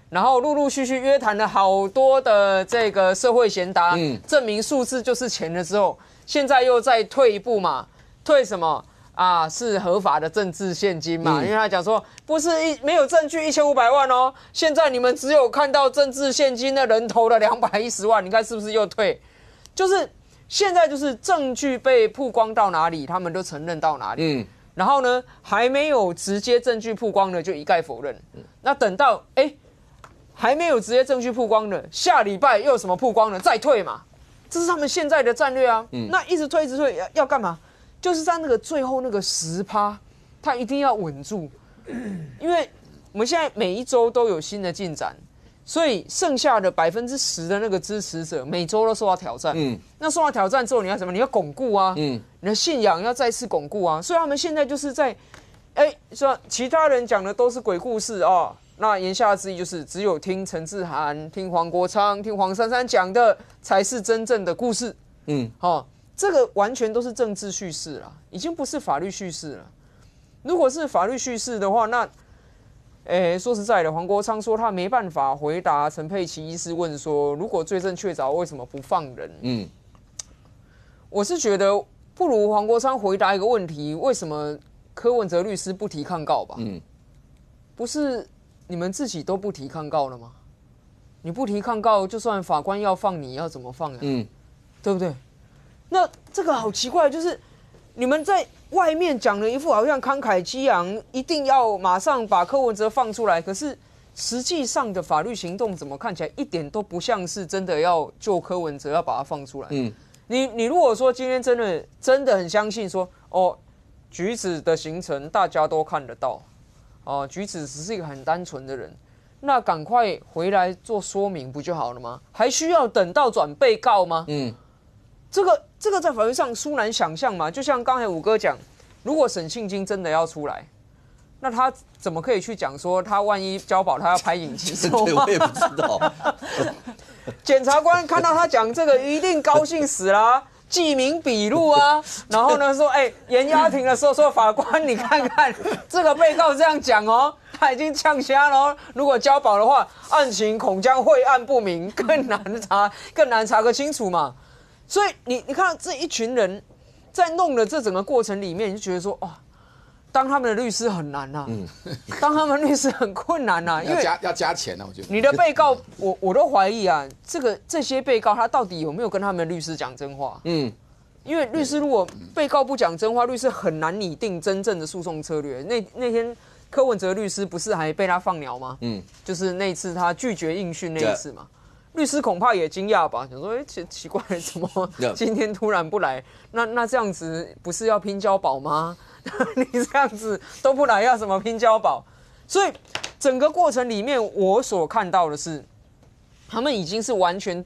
然后陆陆续续约谈了好多的这个社会贤达，证明数字就是钱了之后，现在又再退一步嘛，退什么？是合法的政治现金嘛？因为他讲说不是没有证据1500万哦，现在你们只有看到政治现金的人头的210万，你看是不是又退？就是现在就是证据被曝光到哪里，他们都承认到哪里。然后呢，还没有直接证据曝光的就一概否认。那等到还没有直接证据曝光的，下礼拜又有什么曝光的再退嘛？这是他们现在的战略啊。那一直退要干嘛？就是在那个最后那个10%，他一定要稳住，因为我们现在每一周都有新的进展，所以剩下的10%的那个支持者每周都受到挑战。那受到挑战之后，你要什么？你要巩固啊，你的信仰要再次巩固啊。所以他们现在就是在，说其他人讲的都是鬼故事哦。那言下之意就是只有听陈志涵、听黄国昌、听黄珊珊讲的才是真正的故事。这个完全都是政治叙事了，已经不是法律叙事了。如果是法律叙事的话，那，说实在的，黄国昌说他没办法回答陈佩琪医师问说，如果罪证确凿，为什么不放人？我是觉得不如黄国昌回答一个问题：为什么柯文哲律师不提抗告吧？不是你们自己都不提抗告了吗？你不提抗告，就算法官要放你，要怎么放呀？对不对？那这个好奇怪，就是你们在外面讲了一副好像慷慨激昂，一定要马上把柯文哲放出来，可是实际上的法律行动怎么看起来一点都不像是真的要救柯文哲，要把他放出来。你如果说今天真的很相信说，橘子的行程大家都看得到，橘子只是一个很单纯的人，那赶快回来做说明不就好了吗？还需要等到转被告吗？这个在法律上殊难想象嘛。就像刚才武哥讲，如果沈庆京真的要出来，那他怎么可以去讲说他万一交保他要拍影集？对，我也不知道。检察官看到他讲这个，一定高兴死啦，记名笔录啊。然后呢说，延押庭的时候说，法官你看看这个被告这样讲哦，他已经呛瞎了哦。如果交保的话，案情恐将晦暗不明，更难查个清楚嘛。所以你看这一群人在弄的这整个过程里面，你就觉得说，当他们的律师很难啊，当他们律师很困难啊，因为要加钱啊，我觉得。你的被告，我都怀疑啊，这些被告他到底有没有跟他们的律师讲真话？因为律师如果被告不讲真话，律师很难拟定真正的诉讼策略。那天柯文哲律师不是还被他放鸟吗？就是那次他拒绝应讯那一次嘛。律师恐怕也惊讶吧，想说，奇怪，怎么今天突然不来？那这样子不是要拼交保吗？你这样子都不来，要什么拼交保？所以整个过程里面，我所看到的是，他们已经是完全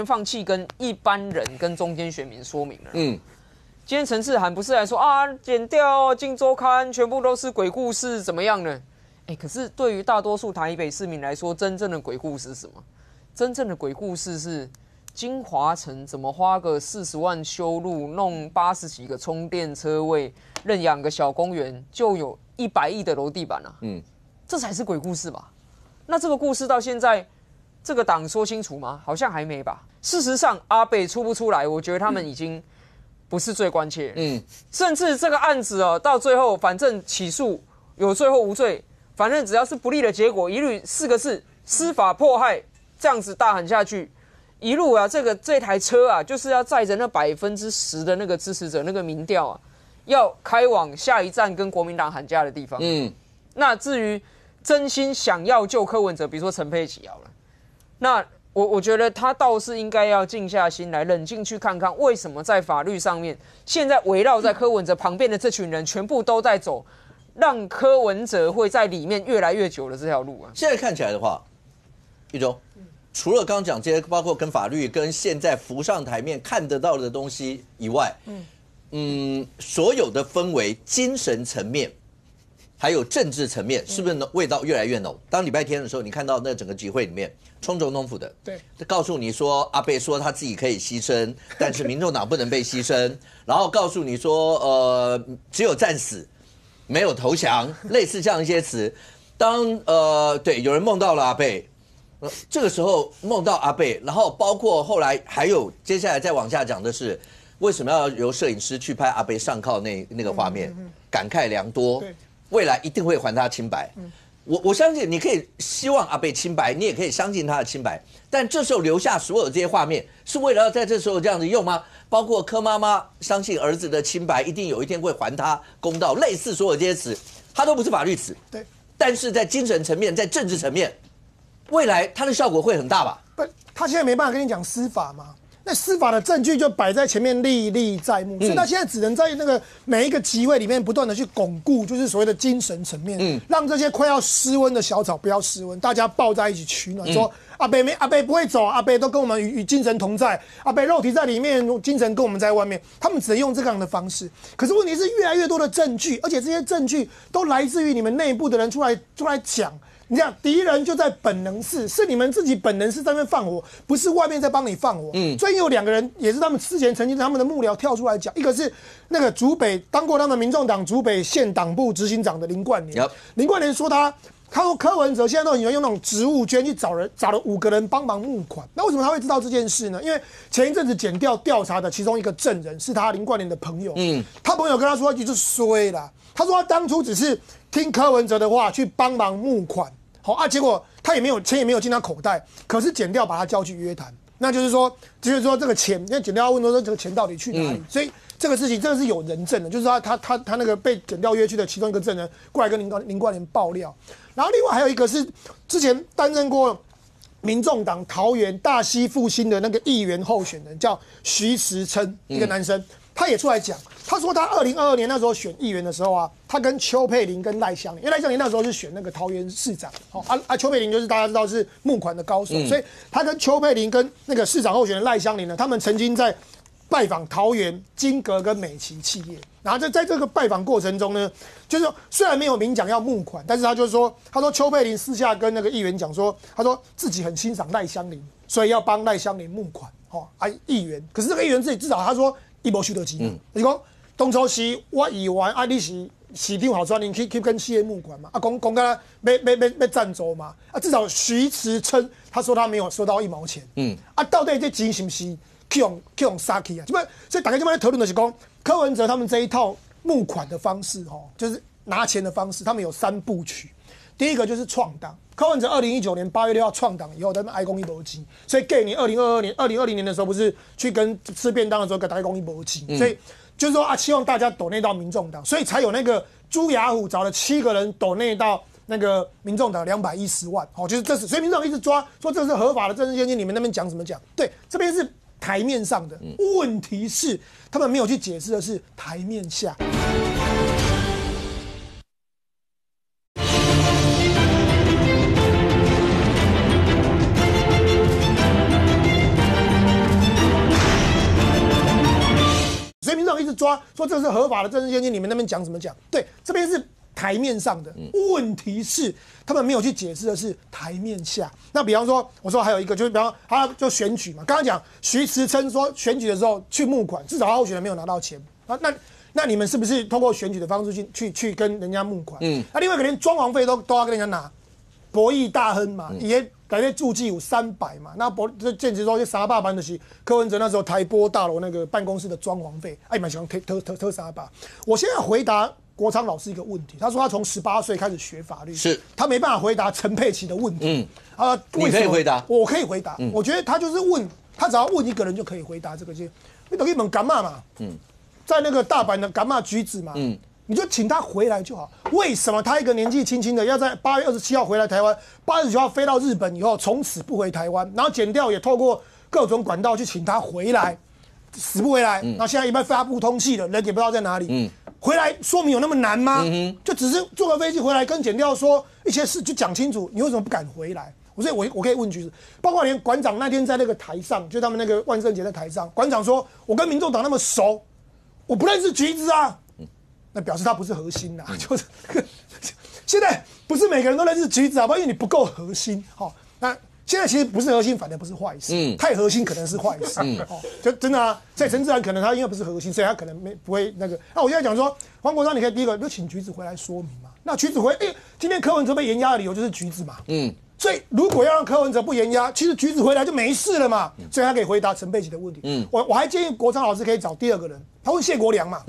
放弃跟一般人跟中间选民说明了。今天陈志涵不是来说剪掉《镜周刊》全部都是鬼故事，怎么样呢？可是对于大多数台北市民来说，真正的鬼故事是什么？真正的鬼故事是金华城怎么花个40万修路，弄80几个充电车位，认养个小公园，就有100亿的楼地板啊？这才是鬼故事吧？那这个故事到现在，这个党说清楚吗？好像还没吧。事实上，阿北出不出来，我觉得他们已经不是最关切。甚至这个案子哦，到最后反正起诉有罪或无罪，反正只要是不利的结果，一律4个字：司法迫害。这样子大喊下去，一路啊，这台车啊，就是要载着那10%的那个支持者，那个民调啊，要开往下一站跟国民党喊价的地方。那至于真心想要救柯文哲，比如说陈佩琪好了，那我觉得他倒是应该要静下心来，冷静去看看为什么在法律上面，现在围绕在柯文哲旁边的这群人全部都在走，让柯文哲会在里面越来越久的这条路啊。现在看起来的话，一中。除了刚刚讲这些，包括跟法律、跟现在浮上台面看得到的东西以外，所有的氛围、精神层面，还有政治层面，是不是味道越来越浓？当礼拜天的时候，你看到那整个集会里面，冲总统府的，对，告诉你说阿贝说他自己可以牺牲，但是民众党不能被牺牲，然后告诉你说，只有战死，没有投降，类似这样一些词。当对，有人梦到了阿贝。这个时候梦到阿贝，然后包括后来还有接下来再往下讲的是，为什么要由摄影师去拍阿贝上铐那个画面，感慨良多，未来一定会还他清白。我相信你可以希望阿贝清白，你也可以相信他的清白，但这时候留下所有这些画面，是为了要在这时候这样子用吗？包括柯妈妈相信儿子的清白，一定有一天会还他公道，类似所有这些词，它都不是法律词，对，但是在精神层面，在政治层面。未来它的效果会很大吧？不，他现在没办法跟你讲司法嘛，那司法的证据就摆在前面，历历在目，所以他现在只能在那个每一个集会里面不断的去巩固，就是所谓的精神层面，让这些快要失温的小草不要失温，大家抱在一起取暖，说阿北不会走，阿北都跟我们与精神同在，阿北肉体在里面，精神跟我们在外面，他们只能用这样的方式。可是问题是越来越多的证据，而且这些证据都来自于你们内部的人出来讲。你讲敌人就在本能室，是你们自己本能室在那边放火，不是外面在帮你放火。所以有2个人也是他们之前曾经他们的幕僚跳出来讲，一个是那个竹北当过他们民众党竹北县党部执行长的林冠霖，林冠霖说他说柯文哲现在都很喜欢用那种职务捐去找了5个人帮忙募款。那为什么他会知道这件事呢？因为前一阵子检调调查的其中一个证人是他林冠霖的朋友，他朋友跟他说就是衰啦，他说他当初只是听柯文哲的话去帮忙募款。好啊，结果他也没有钱，也没有进他口袋，可是检调把他叫去约谈，那就是说这个钱，因为检调要问说这个钱到底去哪里，所以这个事情这个是有人证的，就是他那个被检调约去的其中一个证人过来跟林冠霖爆料，然后另外还有一个是之前担任过民众党桃园大溪复兴的那个议员候选人叫徐时琛，一个男生。他也出来讲，他说他2022年那时候选议员的时候啊，他跟邱佩玲跟赖香伶，因为赖香伶那时候是选那个桃园市长，邱佩玲就是大家知道是募款的高手，所以他跟邱佩玲跟那个市长候选人赖香伶呢，他们曾经在拜访桃园金阁跟美琪企业，然后在这个拜访过程中呢，就是说虽然没有明讲要募款，但是他说邱佩玲私下跟那个议员讲说，他说自己很欣赏赖香伶，所以要帮赖香伶募款，议员，可是这个议员自己至少他说。伊无收到钱，你讲当初是我议员，你是市长候选人去跟企业募款嘛？讲到要赞助嘛？至少徐时琛他说他没有收到1毛钱。到底这钱是不是去用杀去啊？所以大家这边讨论的是讲柯文哲他们这一套募款的方式，就是拿钱的方式，他们有3部曲。第一个就是创党，柯文哲2019年8月6号创党以后，他们哀公一波金，所以给你2020年的时候，不是去跟吃便当的时候给哀公一波金，所以就是说希望大家抖内到民众党，所以才有那个朱雅虎找了7个人抖内到那个民众党210万，就是这是，所以民众党一直抓说这是合法的政治献金，你们那边讲什么讲？对，这边是台面上的，问题是他们没有去解释的是台面下。所以民众党一直抓说这是合法的政治献金，你们那边讲什么讲？对，这边是台面上的，问题是他们没有去解释的是台面下。那比方说，我说还有一个就是，比方他就选举嘛，刚刚讲徐慈称说选举的时候去募款，至少他候选人没有拿到钱啊，那你们是不是通过选举的方式去跟人家募款？那另外一个连装潢费都要跟人家拿，博弈大亨嘛，也改天注记有300嘛，那这简直说这300万的是柯文哲那时候台玻大楼那个办公室的装潢费，蛮喜欢特300。我现在回答国昌老师一个问题，他说他从18岁开始学法律，是他没办法回答陈佩琪的问题。你可以回答，我可以回答。我觉得他就是问他只要问一个人就可以回答这个些。你等于问干嘛嘛？在那个大阪的干嘛橘子嘛？你就请他回来就好。为什么他一个年纪轻轻的要在8月27号回来台湾，8月9号飞到日本以后，从此不回台湾，然后检调也透过各种管道去请他回来，死不回来。然后现在一般发不通气了，人也不知道在哪里。回来说明有那么难吗？就只是坐个飞机回来跟检调说一些事，就讲清楚，你为什么不敢回来？所以我可以问橘子，包括连馆长那天在那个台上，就他们那个万圣节的台上，馆长说我跟民众党那么熟，我不认识橘子啊。那表示他不是核心啦，就是现在不是每个人都认识橘子，好不好？因为你不够核心。那现在其实不是核心，反而不是坏事。太核心可能是坏事。就真的啊，在陈志安可能他因为不是核心，所以他可能不会那个。那我现在讲说，黄国昌，你可以第一个就请橘子回来说明嘛。那橘子今天柯文哲被延押的理由就是橘子嘛。所以如果要让柯文哲不延押，其实橘子回来就没事了嘛。所以他可以回答陈佩琪的问题。我还建议国昌老师可以找第二个人，他问谢国良嘛。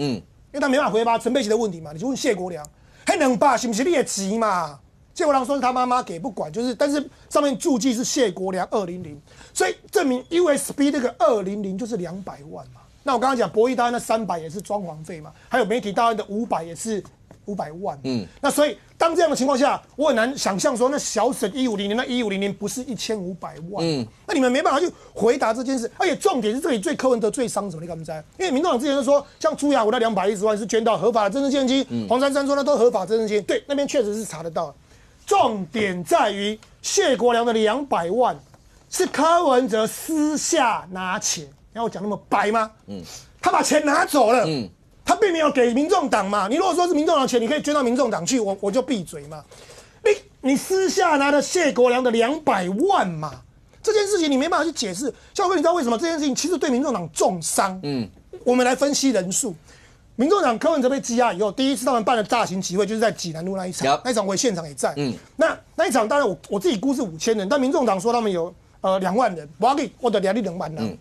因为他没办法回答陈佩琪的问题嘛，你就问谢国良，那200是不是你的钱嘛？谢国良说是他妈妈给，不管，就是，但是上面注记是谢国良200，所以证明 USB 这个200就是200万嘛。那我刚刚讲博弈大亨那300也是装潢费嘛，还有媒体大亨的500也是500万。那所以当这样的情况下，我很难想象说那小省1500那1500不是1500万。那你们没办法去回答这件事，而且重点是这里最柯文哲最伤什么？你敢不知道？因为民众党之前就说，像朱雅虎那210万是捐到合法的政治献金，黄珊珊说那都合法政治献金，对，那边确实是查得到。重点在于谢国良的200万是柯文哲私下拿钱，然后讲那么白吗？他把钱拿走了。他并没有给民众党嘛？你如果说是民众党的钱，你可以捐到民众党去，我就闭嘴嘛。你私下拿了谢国良的200万嘛？这件事情你没办法去解释。孝哥，你知道为什么这件事情其实对民众党重伤？我们来分析人数。民众党柯文哲被羁押以后，第一次他们办了大型集会，就是在济南路那一场，那一场我现场也在。那一场当然我自己估是5000人，但民众党说他们有2万人，我的2万人。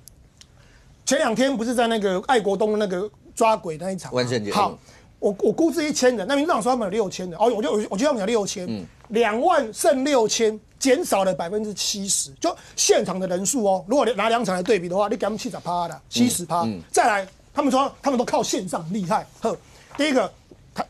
前2天不是在那个爱国东的那个抓鬼那一场，万圣节。好，我估是1000人，那民众党说他们有6000人，我就他们有6000，2万剩6000，减少了70%，就现场的人数哦。如果拿2场来对比的话，你给他们70%的70%。再来，他们说他们都靠线上厉害。第一个，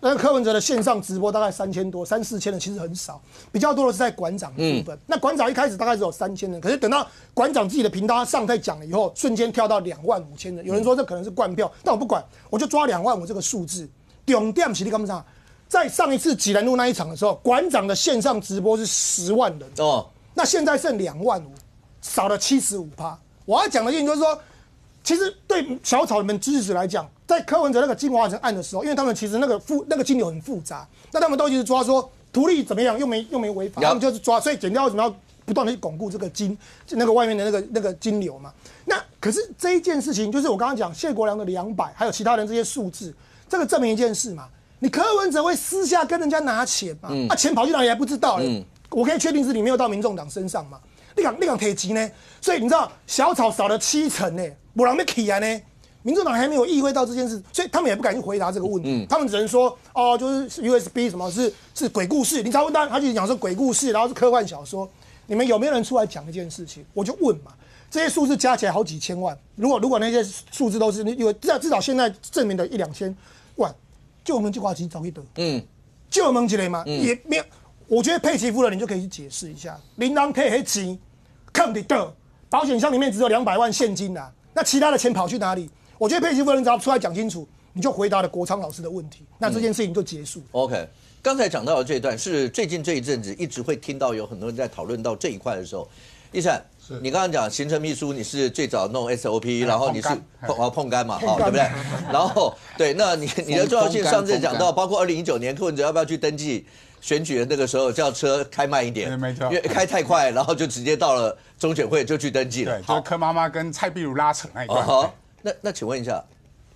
那柯文哲的线上直播大概3000多，3、4千的其实很少，比较多的是在馆长的部分。那馆长一开始大概只有3000人，可是等到馆长自己的频道上台讲了以后，瞬间跳到25000人。有人说这可能是灌票，但我不管，我就抓25000这个数字。重点是你干嘛？在上一次济南路那一场的时候，馆长的线上直播是10万人那现在剩25000，少了75%。我要讲的意思就是说，其实对小草们支持来讲，在柯文哲那个金华城案的时候，因为他们其实那个金流很复杂，那他们都一直抓说图利怎么样，又没违法，他们就是抓，所以检调为什么要不断的去巩固这个那个外面的那个金流嘛？那可是这一件事情，就是我刚刚讲谢国良的200，还有其他人这些数字，这个证明一件事嘛，你柯文哲会私下跟人家拿钱嘛？钱跑去哪里还不知道我可以确定是你没有到民众党身上嘛？你讲铁骑呢？所以你知道小草少了70%呢，没人要起来呢。民众党还没有意会到这件事，所以他们也不敢去回答这个问题。他们只能说就是 USB 什么是鬼故事。你才问他就讲说鬼故事，然后是科幻小说。你们有没有人出来讲一件事情？我就问嘛，这些数字加起来好几千万。如果那些数字都是有至少现在证明的1、2千万，就我们这块钱早一得。就我们这类嘛，也没有。我觉得佩奇夫人你就可以去解释一下，铃铛可以黑钱，看得到保险箱里面只有200万现金啦，那其他的钱跑去哪里？我觉得佩奇夫人只要出来讲清楚，你就回答了国昌老师的问题，那这件事情就结束。OK， 刚才讲到的这一段是最近这一阵子一直会听到有很多人在讨论到这一块的时候，一善你刚刚讲行政秘书，你是最早弄 SOP， 然后你是碰干嘛，对不对？然后对，那你的重要性上次讲到，包括2019年柯文哲要不要去登记选举的那个时候，叫车开慢一点，没错，因为开太快，然后就直接到了中选会就去登记了。对，就是柯妈妈跟蔡壁如拉扯那一段。那请问一下，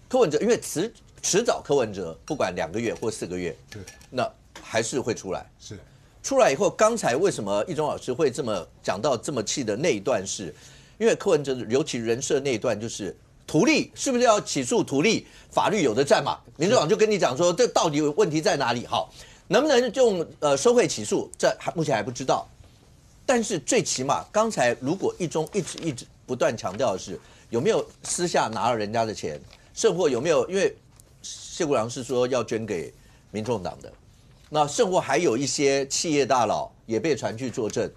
柯文哲因为迟早柯文哲不管2个月或4个月，对，那还是会出来。是。出来以后，刚才为什么一中老师会这么讲到这么气的那一段是，因为柯文哲尤其人设那一段就是图利，是不是要起诉图利？法律有的战嘛，民主党就跟你讲说，这到底问题在哪里？好，能不能用收贿起诉？这目前还不知道。但是最起码，刚才如果一中一直不断强调的是，有没有私下拿了人家的钱，甚或有没有？因为谢国良是说要捐给民众党的。那甚或还有一些企业大佬也被传去作证，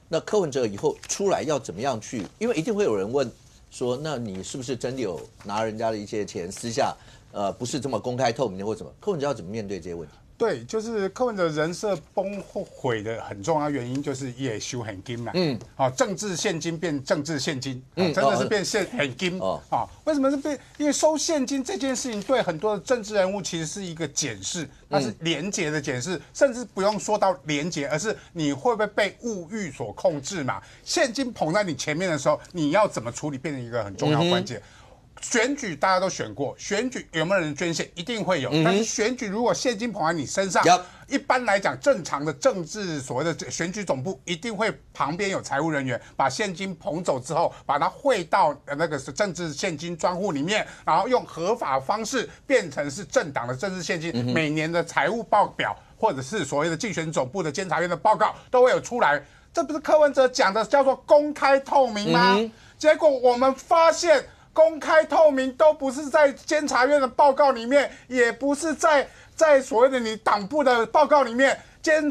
那柯文哲以后出来要怎么样去？因为一定会有人问说，那你是不是真的有拿人家的一些钱，私下不是这么公开透明的或什么？柯文哲要怎么面对这些问题？对，就是柯文哲人设崩毁的很重要原因，就是也收很金嘛。政治现金变政治现金，真的是变很金为什么是变？因为收现金这件事情对很多的政治人物其实是一个检视，那是廉洁的检视，甚至不用说到廉洁，而是你会不会被物欲所控制嘛？现金捧在你前面的时候，你要怎么处理，变成一个很重要关键。选举大家都选过，选举有没有人捐献，一定会有。但是选举如果现金捧在你身上，一般来讲，正常的政治所谓的选举总部一定会旁边有财务人员把现金捧走之后，把它汇到那个政治现金专户里面，然后用合法方式变成是政党的政治现金。每年的财务报表或者是所谓的竞选总部的监察院的报告都会有出来。这不是柯文哲讲的叫做公开透明吗？结果我们发现。公开透明都不是在监察院的报告里面，也不是在所谓的你党部的报告里面，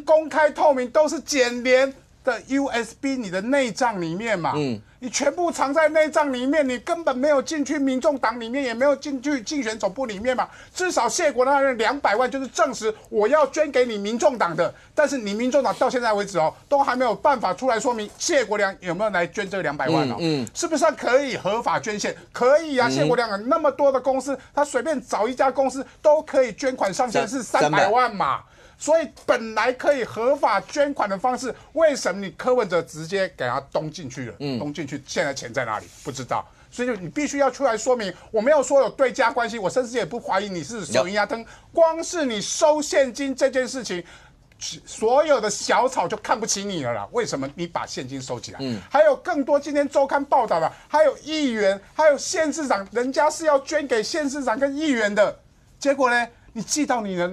公开透明都是检联的 USB 你的内账里面嘛，你全部藏在内账里面，你根本没有进去民众党里面，也没有进去竞选总部里面嘛。至少谢国良200万就是证实我要捐给你民众党的，但是你民众党到现在为止都还没有办法出来说明谢国良有没有来捐这200万是不是可以合法捐献？可以啊，谢国良有那么多的公司，他随便找一家公司都可以捐款上限是300万嘛。所以本来可以合法捐款的方式，为什么你柯文哲直接给他东进去了？东进去，现在钱在哪里？不知道。所以你必须要出来说明。我没有说有对价关系，我甚至也不怀疑你是手银压灯。光是你收现金这件事情，所有的小草就看不起你了啦。为什么你把现金收起来？还有更多今天周刊报道的，还有议员，还有县市长，人家是要捐给县市长跟议员的，结果呢？你寄到你的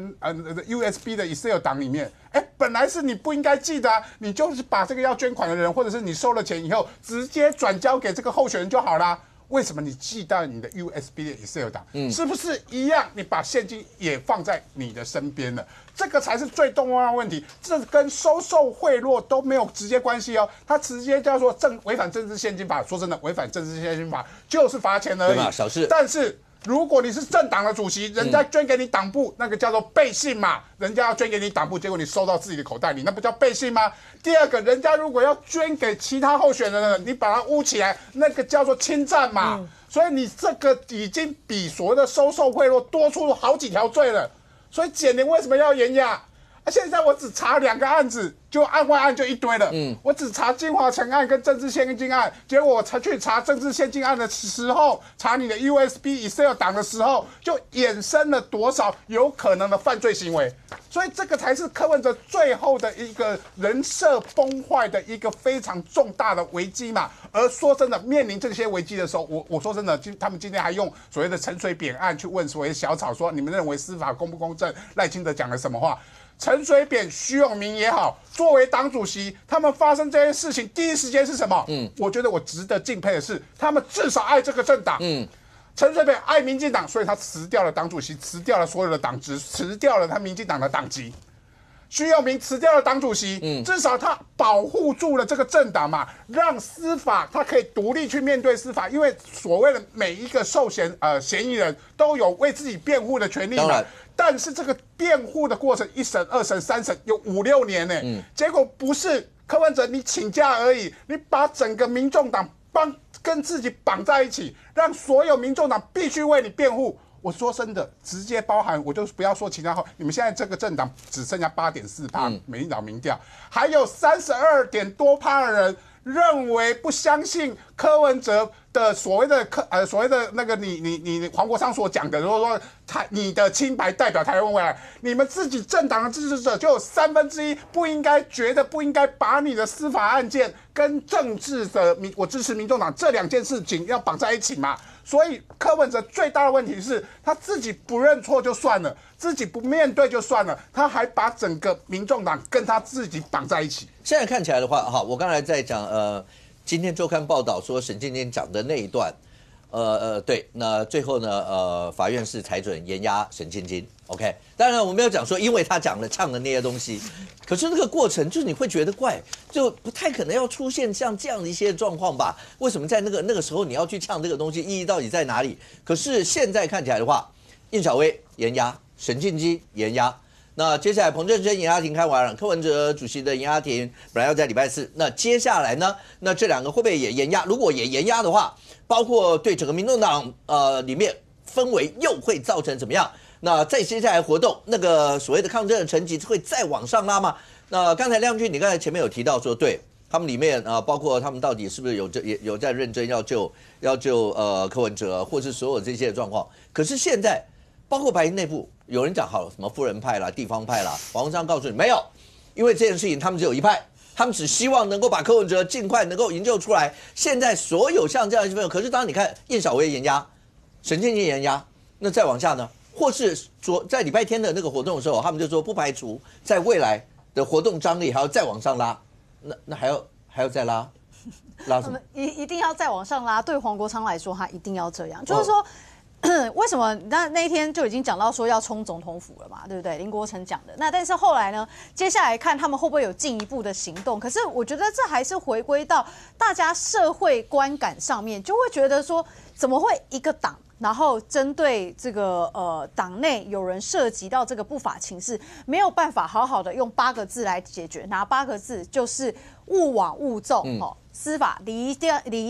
USB 的 Excel 档里面，本来是你不应该寄的啊，你就是把这个要捐款的人，或者是你收了钱以后，直接转交给这个候选人就好啦。为什么你寄到你的 USB 的 Excel 档？是不是一样？你把现金也放在你的身边了，这个才是最重要的问题。这跟收受贿赂都没有直接关系哦，它直接叫做违反政治现金法。说真的，违反政治现金法就是罚钱而已，对吧？小事。但是。如果你是政党的主席，人家捐给你党部，那个叫做背信嘛。人家要捐给你党部，结果你收到自己的口袋里，那不叫背信吗？第二个，人家如果要捐给其他候选人了，你把它捂起来，那个叫做侵占嘛。所以你这个已经比所谓的收受贿赂多出好几条罪了。所以检联为什么要严压？现在我只查2个案子，就案外案就一堆了。我只查金华城案跟政治现金案，结果我才去查政治现金案的时候，查你的 USB Excel 档的时候，就衍生了多少有可能的犯罪行为。所以这个才是柯文哲最后的一个人设崩坏的一个非常重大的危机嘛。而说真的，面临这些危机的时候，我说真的，他们今天还用所谓的陈水扁案去问所谓的小草说，你们认为司法公不公正？赖清德讲了什么话？陈水扁、徐永明也好，作为党主席，他们发生这件事情第一时间是什么？我觉得我值得敬佩的是，他们至少爱这个政党。陈水扁爱民进党，所以他辞掉了党主席，辞掉了所有的党职，辞掉了他民进党的党籍。徐永明辞掉了党主席，至少他保护住了这个政党嘛，让司法他可以独立去面对司法，因为所谓的每一个嫌疑人都有为自己辩护的权利嘛。但是这个辩护的过程，1审、2审、3审有5、6年呢，结果不是柯文哲你请假而已，你把整个民众党跟自己绑在一起，让所有民众党必须为你辩护。我说真的，直接包含，我就不要说其他话。你们现在这个政党只剩下8.4%，民进党民调，还有32点多%的人认为不相信柯文哲的所谓的那个你黄国昌所讲的，如果说你的清白代表台湾未来，你们自己政党的支持者就有1/3觉得不应该把你的司法案件跟政治的我支持民众党这2件事情要绑在一起嘛。所以柯文哲最大的问题是他自己不认错就算了，自己不面对就算了，他还把整个民众党跟他自己绑在一起。现在看起来的话，哈，我刚才在讲，今天周刊报道说沈建坚讲的那一段，对，那最后呢，法院是裁准严押沈建坚 ，OK。当然我没有讲说，因为他讲了唱的那些东西，可是那个过程就是你会觉得怪，就不太可能要出现像这样的一些状况吧？为什么在那个时候你要去唱这个东西，意义到底在哪里？可是现在看起来的话，应小薇严押，沈建坚严押。那接下来彭正生严押庭开完了，柯文哲主席的严押庭本来要在礼拜4，那接下来呢？那这2个会不会也严押？如果也严押的话，包括对整个民众党里面氛围又会造成怎么样？那再接下来活动，那个所谓的抗争的层级会再往上拉吗？那刚才亮君，你刚才前面有提到说，对他们里面包括他们到底是不是有在认真要救柯文哲，或是所有这些状况？可是现在包括白营内部。有人讲好了什么富人派啦、地方派啦，黄鸿章告诉你没有，因为这件事情他们只有一派，他们只希望能够把柯文哲尽快能够营救出来。现在所有像这样的朋友，可是当你看叶小薇严押，沈建坚严押，那再往下呢？或是在礼拜天的那个活动的时候，他们就说不排除在未来的活动张力还要再往上拉，那还要再拉什么？一定要再往上拉。对黄国昌来说，他一定要这样，就是说。为什么那一天就已经讲到说要冲总统府了嘛，对不对？林国成讲的。那但是后来呢，接下来看他们会不会有进一步的行动？可是我觉得这还是回归到大家社会观感上面，就会觉得说，怎么会一个党，然后针对这个党内有人涉及到这个不法情事，没有办法好好的用8个字来解决，哪8个字？就是勿枉勿纵司法厘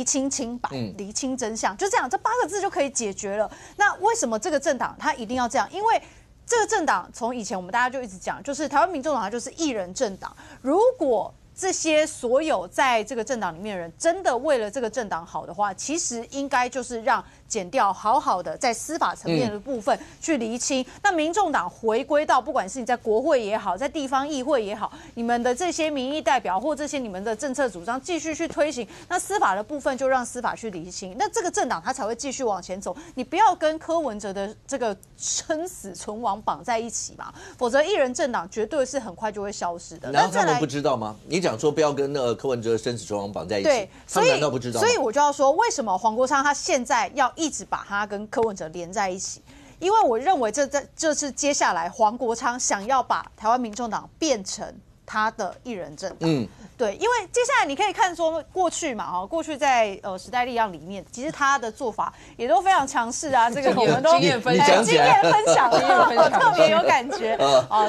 清清白，厘清真相，就这样，这8个字就可以解决了。那为什么这个政党他一定要这样？因为这个政党从以前我们大家就一直讲，就是台湾民众党它就是一人政党。如果这些所有在这个政党里面的人真的为了这个政党好的话，其实应该就是让检调好好的在司法层面的部分去厘清。那民众党回归到不管是你在国会也好，在地方议会也好，你们的这些民意代表或这些你们的政策主张继续去推行，那司法的部分就让司法去厘清，那这个政党它才会继续往前走。你不要跟柯文哲的这个生死存亡绑在一起嘛，否则一人政党绝对是很快就会消失的。然后他们不知道吗？你讲说不要跟那个柯文哲生死存亡绑在一起，对，他们难道不知道吗？所以我就要说，为什么黄国昌他现在要一直把他跟柯文哲连在一起？因为我认为这是接下来黄国昌想要把台湾民众党变成他的一人政党。对，因为接下来你可以看说过去嘛，过去在时代力量里面，其实他的做法也都非常强势啊。这个我们都经验分享，特别有感觉。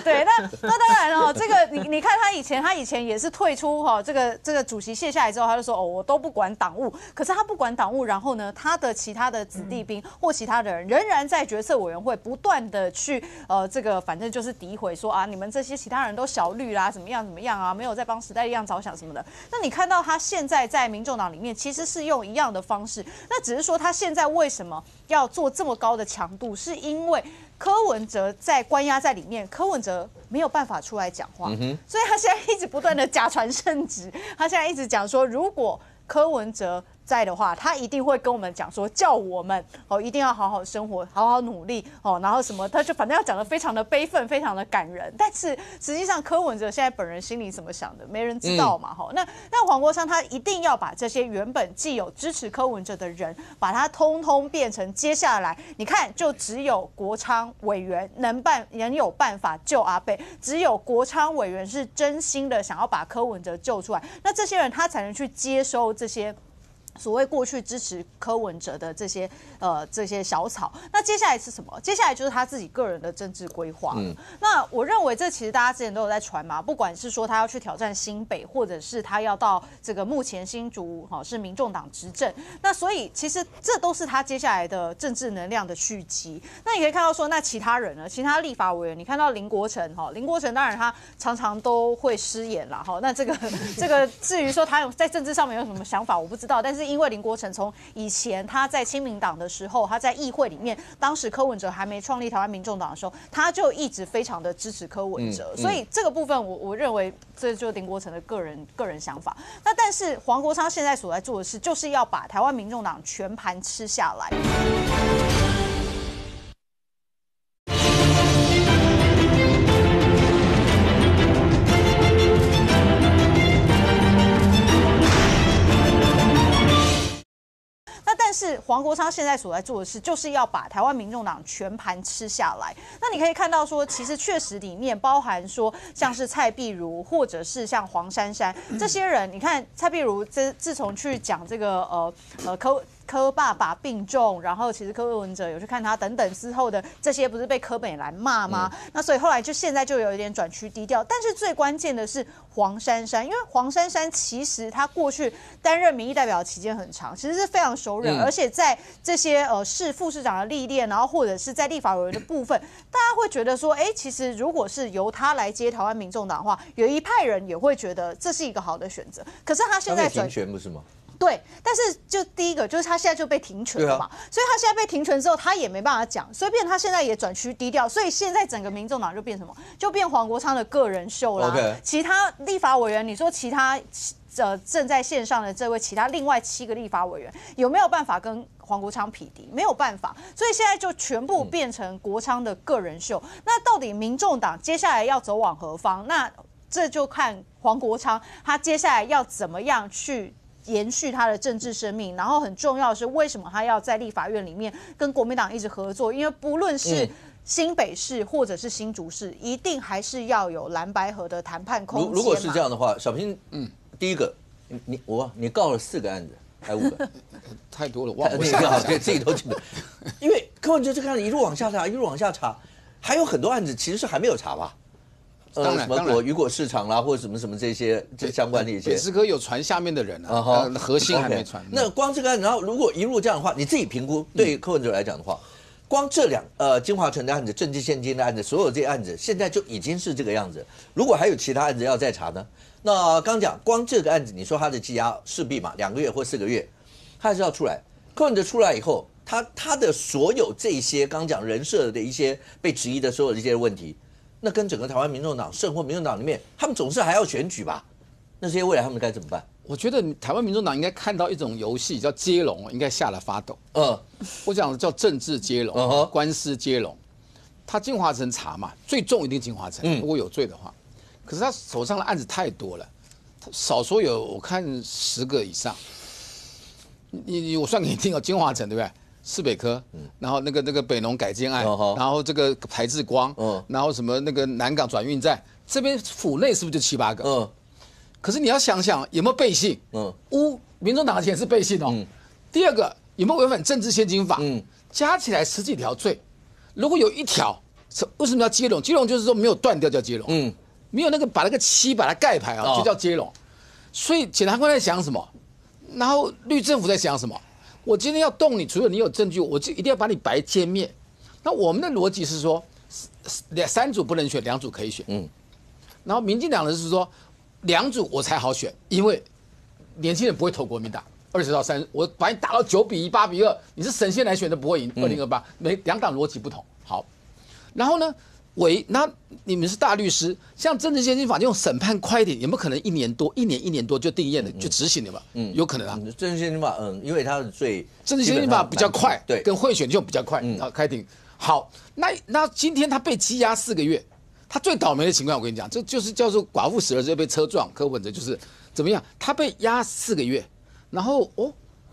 对，那当然了，这个你看他以前也是退出这个主席卸下来之后，他就说我都不管党务。可是他不管党务，然后呢，他的其他的子弟兵或其他的人仍然在决策委员会不断的去这个反正就是诋毁说你们这些其他人都小绿啦，怎么样啊，没有在帮时代力量着想什么的。那你看到他现在在民众党里面其实是用一样的方式，那只是说他现在为什么要做这么高的强度，是因为柯文哲在关押在里面，柯文哲没有办法出来讲话，所以他现在一直不断的假传圣旨，他现在一直讲说，如果柯文哲在的话，他一定会跟我们讲说，叫我们一定要好好生活，好好努力然后什么，他就反正要讲得非常的悲愤，非常的感人。但是实际上柯文哲现在本人心里怎么想的，没人知道嘛。那黄国昌他一定要把这些原本既有支持柯文哲的人，把他通通变成接下来，你看就只有国昌委员能有办法救阿伯，只有国昌委员是真心的想要把柯文哲救出来，那这些人他才能去接收这些所谓过去支持柯文哲的这些小草，那接下来是什么？接下来就是他自己个人的政治规划了。那我认为这其实大家之前都有在传嘛，不管是说他要去挑战新北，或者是他要到这个目前新竹是民众党执政，那所以其实这都是他接下来的政治能量的蓄积。那你可以看到说，那其他人呢？其他立法委员，你看到林国成林国成当然他常常都会失言啦那这个至于说他在政治上面有什么想法，我不知道，但是因为林国成从以前他在亲民党的时候，他在议会里面，当时柯文哲还没创立台湾民众党的时候，他就一直非常的支持柯文哲，所以这个部分我认为这就是林国成的个人想法。那但是黄国昌现在所在做的事，就是要把台湾民众党全盘吃下来。但是黄国昌现在所在做的事，就是要把台湾民众党全盘吃下来。那你可以看到说，其实确实里面包含说，像是蔡壁如，或者是像黄珊珊这些人，你看蔡壁如自从去讲这个柯爸爸病重，然后其实柯文哲有去看他等等之后的这些，不是被柯本来骂吗？那所以后来现在就有一点转趋低调。但是最关键的是黄珊珊，因为黄珊珊其实她过去担任民意代表期间很长，其实是非常熟人，而且在这些副市长的历练，然后或者是在立法委员的部分，大家会觉得说，其实如果是由他来接台湾民众党的话，有一派人也会觉得这是一个好的选择。可是他现在停权不是吗？对，但是就第一个就是他现在就被停权了嘛，所以他现在被停权之后，他也没办法讲，所以变他现在也转趋低调，所以现在整个民众党就变什么？就变黄国昌的个人秀啦。其他立法委员，你说其他正在线上的这位其他另外7个立法委员有没有办法跟黄国昌匹敌？没有办法，所以现在就全部变成国昌的个人秀。那到底民众党接下来要走往何方？那这就看黄国昌他接下来要怎么样去延续他的政治生命，然后很重要的是，为什么他要在立法院里面跟国民党一直合作？因为不论是新北市或者是新竹市，一定还是要有蓝白合的谈判空间。如果是这样的话，小平，第一个，你告了4个案子，还5个，太多了，忘了，自己都记得。因为柯文哲这个案子一路往下查，一路往下查，还有很多案子其实是还没有查吧？什么雨果市场啦，或者什么这些相关的一些，北市科有传下面的人啊，核心还没传。那光这个案子，然后如果一路这样的话，你自己评估，对柯文哲来讲的话，光这金华城的案子、政治现金的案子，所有这些案子，现在就已经是这个样子。如果还有其他案子要再查呢？那刚讲光这个案子，你说他的羁押势必嘛2个月或4个月，他还是要出来。柯文哲出来以后，他的所有这些刚讲人设的一些被质疑的所有的一些问题。那跟整个台湾民众党甚或民众党里面，他们总是还要选举吧？那这些未来他们该怎么办？我觉得台湾民众党应该看到一种游戏叫接龙，应该吓得发抖。我讲的叫政治接龙，官司接龙。他金华城查嘛，最重一定金华城，如果有罪的话。可是他手上的案子太多了，少说有我看10个以上。我算给你听金华城对不对？市北科，然后那个北农改建案，然后这个台智光，然后什么那个南港转运站，这边府内是不是就7、8个？可是你要想想有没有背信？民众党的钱是背信哦。第二个有没有违反政治现金法？加起来10几条罪，如果有1条，为什么要接龙？接龙就是说没有断掉叫接龙，没有那个把那个7把它盖牌啊，就叫接龙。所以检察官在想什么？然后绿政府在想什么？我今天要动你，除了你有证据，我就一定要把你白歼灭。那我们的逻辑是说，3组不能选，2组可以选。然后民进党的是说，2组我才好选，因为年轻人不会投国民党，20到30，我把你打到9比1、8比2，你是神仙来选都不会赢2028。2党逻辑不同。好，然后呢？那你们是大律师，像政治现金法这种审判快一点，有没有可能1年多就定验了，就执行了嘛？有可能啊。政治现金法，因为它是政治现金法比较快，对，跟贿选就比较快，开庭。好，那今天他被羁押4个月，他最倒霉的情况，我跟你讲，这就是叫做寡妇死了之后被车撞，柯文哲就是怎么样？他被压4个月，然后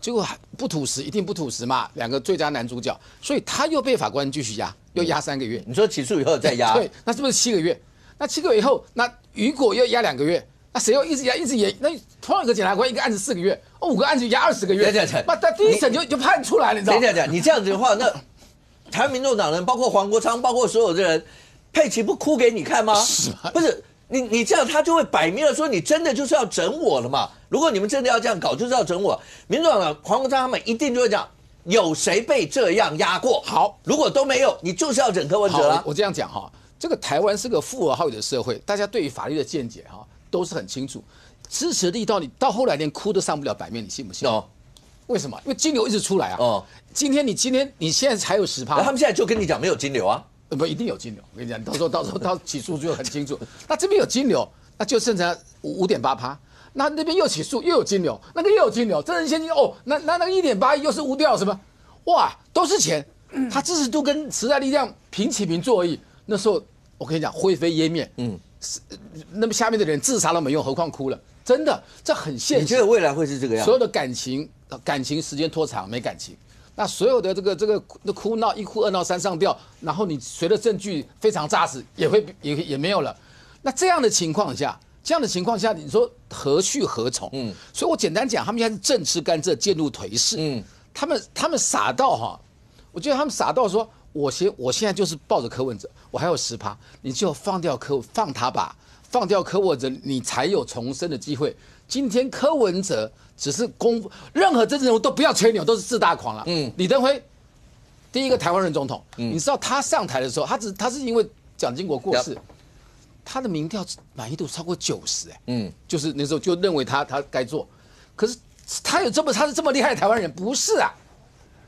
结果不吐实，一定不吐实嘛，2个最佳男主角，所以他又被法官继续压。又压3个月，你说起诉以后再压？对，那是不是7个月？那7个月以后，那雨果又压2个月，那谁又一直压一直延？那同样一个检察官一个案子4个月， 5个案子压20个月，那他第一审就判出来了，你知道吗？你这样子的话，那台湾民众党人，包括黄国昌，包括所有的人，佩奇不哭给你看吗？是吗？不是。你这样，他就会摆明了说你真的就是要整我了嘛？如果你们真的要这样搞，就是要整我。民众党的黄国昌他们一定就会讲，有谁被这样压过？好，如果都没有，你就是要整柯文哲啦。我这样讲哈，这个台湾是个富而好礼的社会，大家对于法律的见解哈都是很清楚，支持力到你到后来连哭都上不了版面，你信不信？哦，为什么？因为金流一直出来啊。哦，今天你现在才有10%，他们现在就跟你讲没有金流啊。不一定有金流，我跟你讲，到时候起诉就很清楚。那这边有金流，那就剩下5.8%。那边又起诉又有金流，那个又有金流，真人现金哦，那个1.8亿又是无调什么？哇，都是钱。他支持度跟时代力量平起平坐而已。那时候我跟你讲，灰飞烟灭。那么下面的人自杀都没用，何况哭了？真的，这很现实。你觉得未来会是这个样？所有的感情时间拖长，没感情。那所有的这个哭闹1哭2闹3上吊，然后你随着证据非常扎实，也没有了。那这样的情况下，你说何去何从？所以我简单讲，他们现在是正吃甘蔗，渐入颓势。他们傻到哈，我觉得他们傻到说，我现在就是抱着柯文哲，我还有10%，你就放掉放他吧，放掉柯文哲，你才有重生的机会。今天柯文哲只是任何政治人物都不要吹牛，都是自大狂了。李登辉第一个台湾人总统，你知道他上台的时候，他是因为蒋经国过世，他的民调满意度超过90，就是那时候就认为他该做，可是他是这么厉害的台湾人，不是啊，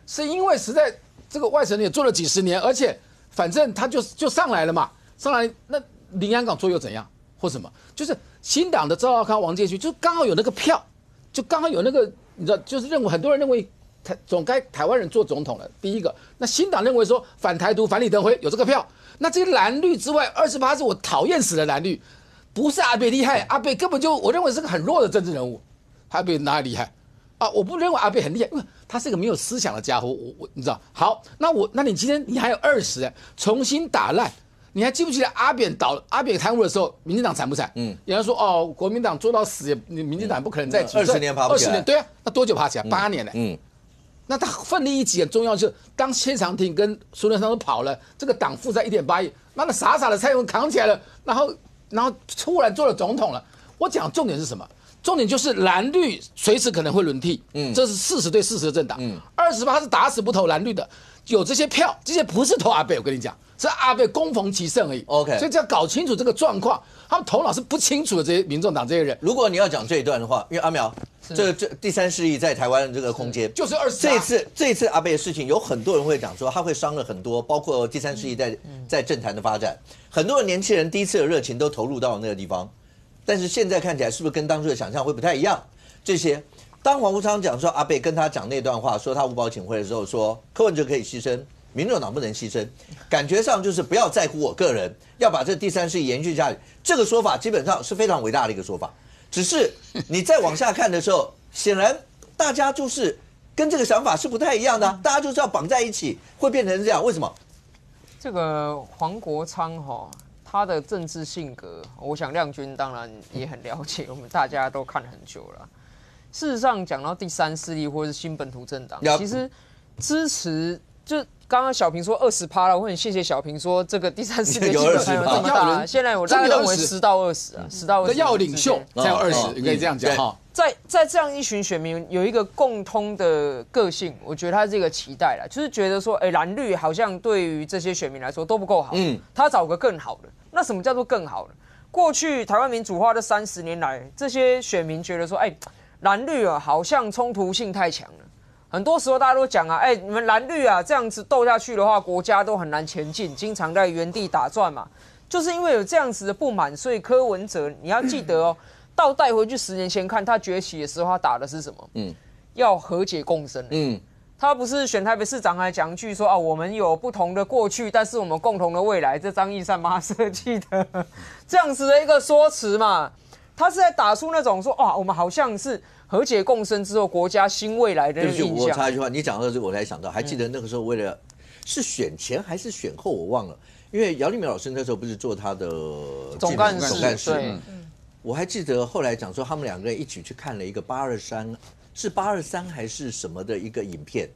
是因为实在这个外省人也做了几10年，而且反正他就上来了嘛，上来那林洋港做又怎样或什么，就是新党的赵少康、王介绪就刚好有那个票。就刚好有那个，你知道，就是很多人认为总该台湾人做总统了。第一个，那新党认为说反台独、反李登辉有这个票，那这些蓝绿之外，28是我讨厌死的蓝绿，不是阿北厉害，阿北根本就我认为是个很弱的政治人物，阿北哪里厉害啊？我不认为阿北很厉害，因为他是一个没有思想的家伙。你知道？好，那你今天你还有20，重新打烂。你还记不记得阿扁贪污的时候，民进党惨不惨？有人说哦，国民党做到死，民进党不可能再举20年爬不起来。20年，对啊，那多久爬起来？8年呢。那他奋力一击很重要，就是当谢长廷跟苏贞昌都跑了，这个党负债1.8亿，那傻傻的蔡英文扛起来了，然后突然做了总统了。我讲重点是什么？重点就是蓝绿随时可能会轮替，这是40对40的政党，28是打死不投蓝绿的，有这些票，这些不是投阿北，我跟你讲。是阿北攻逢其胜而已。OK， 所以只要搞清楚这个状况，他们头脑是不清楚的。这些民众党这些人，如果你要讲这一段的话，因为阿苗，这第3势力在台湾这个空间，就是28。这一次阿北的事情，有很多人会讲说，他会伤了很多，包括第3势力在政坛的发展，很多的年轻人第一次的热情都投入到那个地方，但是现在看起来是不是跟当初的想象会不太一样？这些，当黄国昌讲说阿北跟他讲那段话，说他无保请会的时候，说柯文哲可以牺牲。民众党不能牺牲，感觉上就是不要在乎我个人，要把这第3势力延续下去。这个说法基本上是非常伟大的一个说法，只是你再往下看的时候，显然大家就是跟这个想法是不太一样的，大家就是要绑在一起，会变成这样。为什么？这个黄国昌他的政治性格，我想亮君当然也很了解，我们大家都看很久了。事实上，讲到第3势力或是新本土政党，其实支持就。刚刚小平说20%了，我很谢谢小平说这个第3势力基本上有这么大。现在我大概认为10到20啊，10到20。要领袖才有20，你可以这样讲哈。在这样一群选民有一个共通的个性，我觉得他是一个期待啦，就是觉得说，蓝绿好像对于这些选民来说都不够好，他找个更好的。那什么叫做更好的？过去台湾民主化这30年来，这些选民觉得说，蓝绿啊好像冲突性太强了。很多时候大家都讲啊，你们蓝绿啊这样子斗下去的话，国家都很难前进，经常在原地打转嘛。就是因为有这样子的不满，所以柯文哲你要记得哦，倒带回去10年前看他崛起的时候，他打的是什么？要和解共生。他不是选台北市长还讲一句说啊，我们有不同的过去，但是我们共同的未来，这张义善帮他设计的这样子的一个说辞嘛。他是在打出那种说我们好像是。和解共生之后，国家新未来的印象。对不起，我插一句话，你讲到这个，我才想到，还记得那个时候为了是选前还是选后，我忘了，因为姚立苗老师那时候不是做他的总干事，我还记得后来讲说，他们2个人一起去看了一个823是823还是什么的一个影片，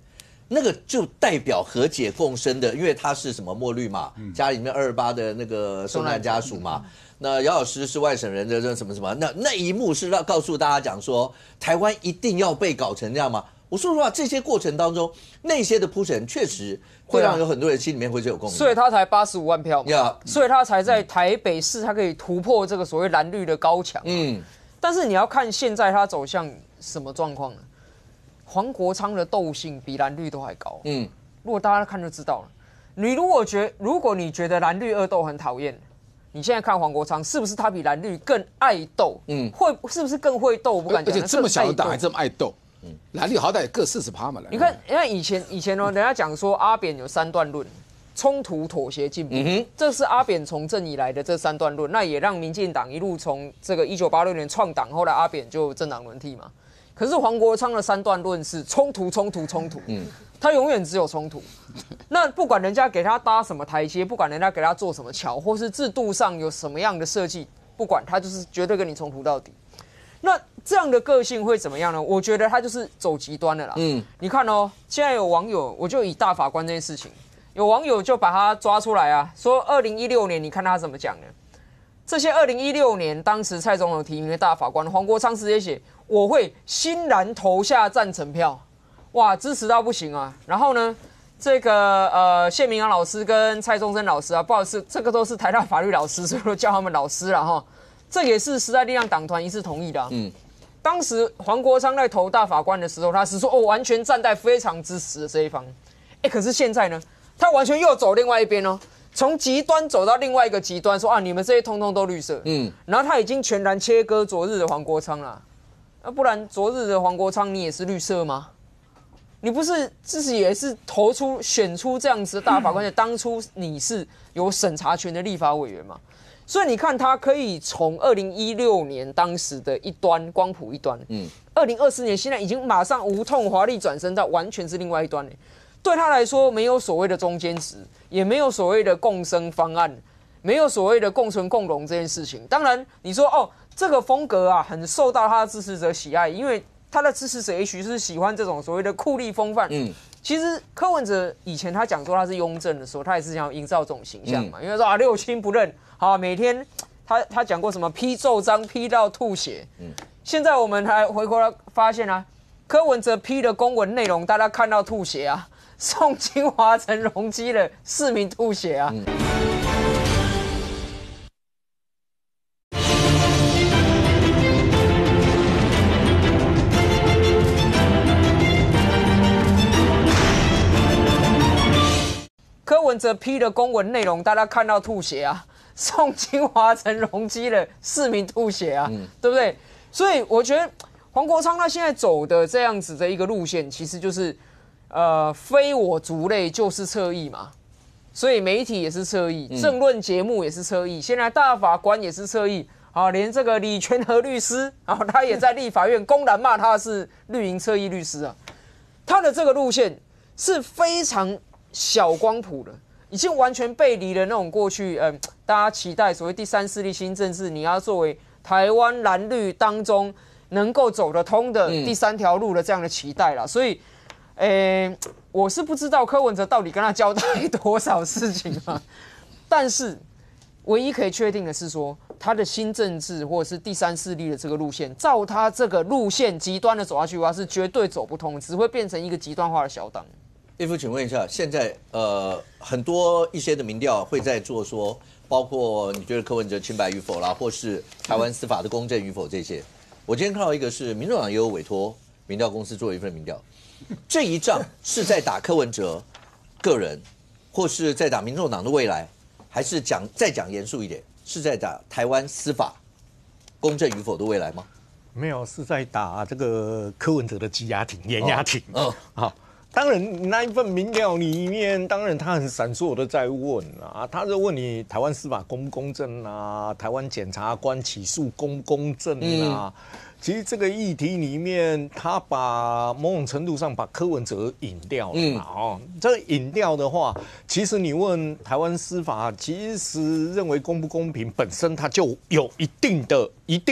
那个就代表和解共生的，因为他是什么墨绿嘛，家里面228的那个受难家属嘛。那姚老师是外省人的这什么什么，那一幕是要告诉大家讲说，台湾一定要被搞成这样吗？我说实话，这些过程当中，那些的铺陈确实会让有很多人心里面会有共鸣。所以他才85万票嘛， Yeah 所以他才在台北市，他可以突破这个所谓蓝绿的高墙。但是你要看现在他走向什么状况呢？黄国昌的斗性比蓝绿都还高。如果大家看就知道了。你如果你觉得蓝绿恶斗很讨厌，你现在看黄国昌是不是他比蓝绿更爱斗？是不是更会斗？我不敢讲。而且这么小的党还这么爱斗。蓝绿好歹也各40%嘛。你看，以前呢，人家讲说阿扁有3段论。冲突、妥协、进步，这是阿扁从政以来的这3段论，那也让民进党一路从这个1986年创党，后来阿扁就政党轮替嘛。可是黄国昌的3段论是冲突，他永远只有冲突。那不管人家给他搭什么台阶，不管人家给他做什么桥，或是制度上有什么样的设计，不管他就是绝对跟你冲突到底。那这样的个性会怎么样呢？我觉得他就是走极端了啦。你看哦，现在有网友，我就以大法官这件事情。有网友就把他抓出来啊，说2016年，你看他怎么讲呢？这些2016年当时蔡总统提名的大法官黄国昌直接写，我会欣然投下赞成票，哇，支持到不行啊。然后呢，这个谢明阳老师跟蔡宗珍老师啊，不好意思，这个都是台大法律老师，所以我叫他们老师了哈。这也是时代力量党团一致同意的。当时黄国昌在投大法官的时候，他是说完全站在非常支持的这一方。可是现在呢？他完全又走另外一边哦，从极端走到另外一个极端，说啊，你们这些通通都绿色。然后他已经全然切割昨日的黄国昌了，不然昨日的黄国昌你也是绿色吗？你不是自己也是选出这样子的大法官？当初你是有审查权的立法委员嘛？所以你看他可以从2016年当时的一端光谱一端，2024年现在已经马上无痛华丽转身到完全是另外一端。对他来说，没有所谓的中间值，也没有所谓的共生方案，没有所谓的共存共荣这件事情。当然，你说哦，这个风格啊，很受到他的支持者喜爱，因为他的支持者也许是喜欢这种所谓的酷吏风范。其实柯文哲以前他讲说他是雍正的时候，他也是想要营造这种形象嘛，因为说啊六亲不认，好每天他讲过什么批奏章批到吐血。现在我们还回过来发现啊，柯文哲批的公文内容，大家看到吐血啊。宋清华成容积了市民吐血啊！柯文哲批的公文内容，大家看到吐血啊！宋清华成容积了市民吐血啊！对不对？所以我觉得黄国昌他现在走的这样子的一个路线，其实就是。非我族类就是侧翼嘛，所以媒体也是侧翼，政论节目也是侧翼，现在大法官也是侧翼，连这个李全和律师，他也在立法院公然骂他是绿营侧翼律师啊，他的这个路线是非常小光谱的，已经完全背离了那种过去大家期待所谓第三势力新政治，你要作为台湾蓝绿当中能够走得通的第3条路的这样的期待啦，所以。我是不知道柯文哲到底跟他交代多少事情啊，但是唯一可以确定的是说，他的新政治或者是第三势力的这个路线，照他这个路线极端的走下去的话，是绝对走不通，只会变成一个极端化的小党。叶夫，请问一下，现在很多一些的民调会在做说，包括你觉得柯文哲清白与否啦，或是台湾司法的公正与否这些。我今天看到一个是民众党也有委托民调公司做一份民调。这一仗是在打柯文哲个人，或是在打民众党的未来，还是再讲严肃一点，是在打台湾司法公正与否的未来吗？没有，是在打这个柯文哲的羁押庭、严押庭。好，当然那一份民调里面，当然他很闪烁的在问啊，他就问你台湾司法公不公正啊，台湾检察官起诉公不公正啊。其实这个议题里面，他把某种程度上把柯文哲引掉了嘛。这个引掉的话，其实你问台湾司法，其实认为公不公平本身它就有一定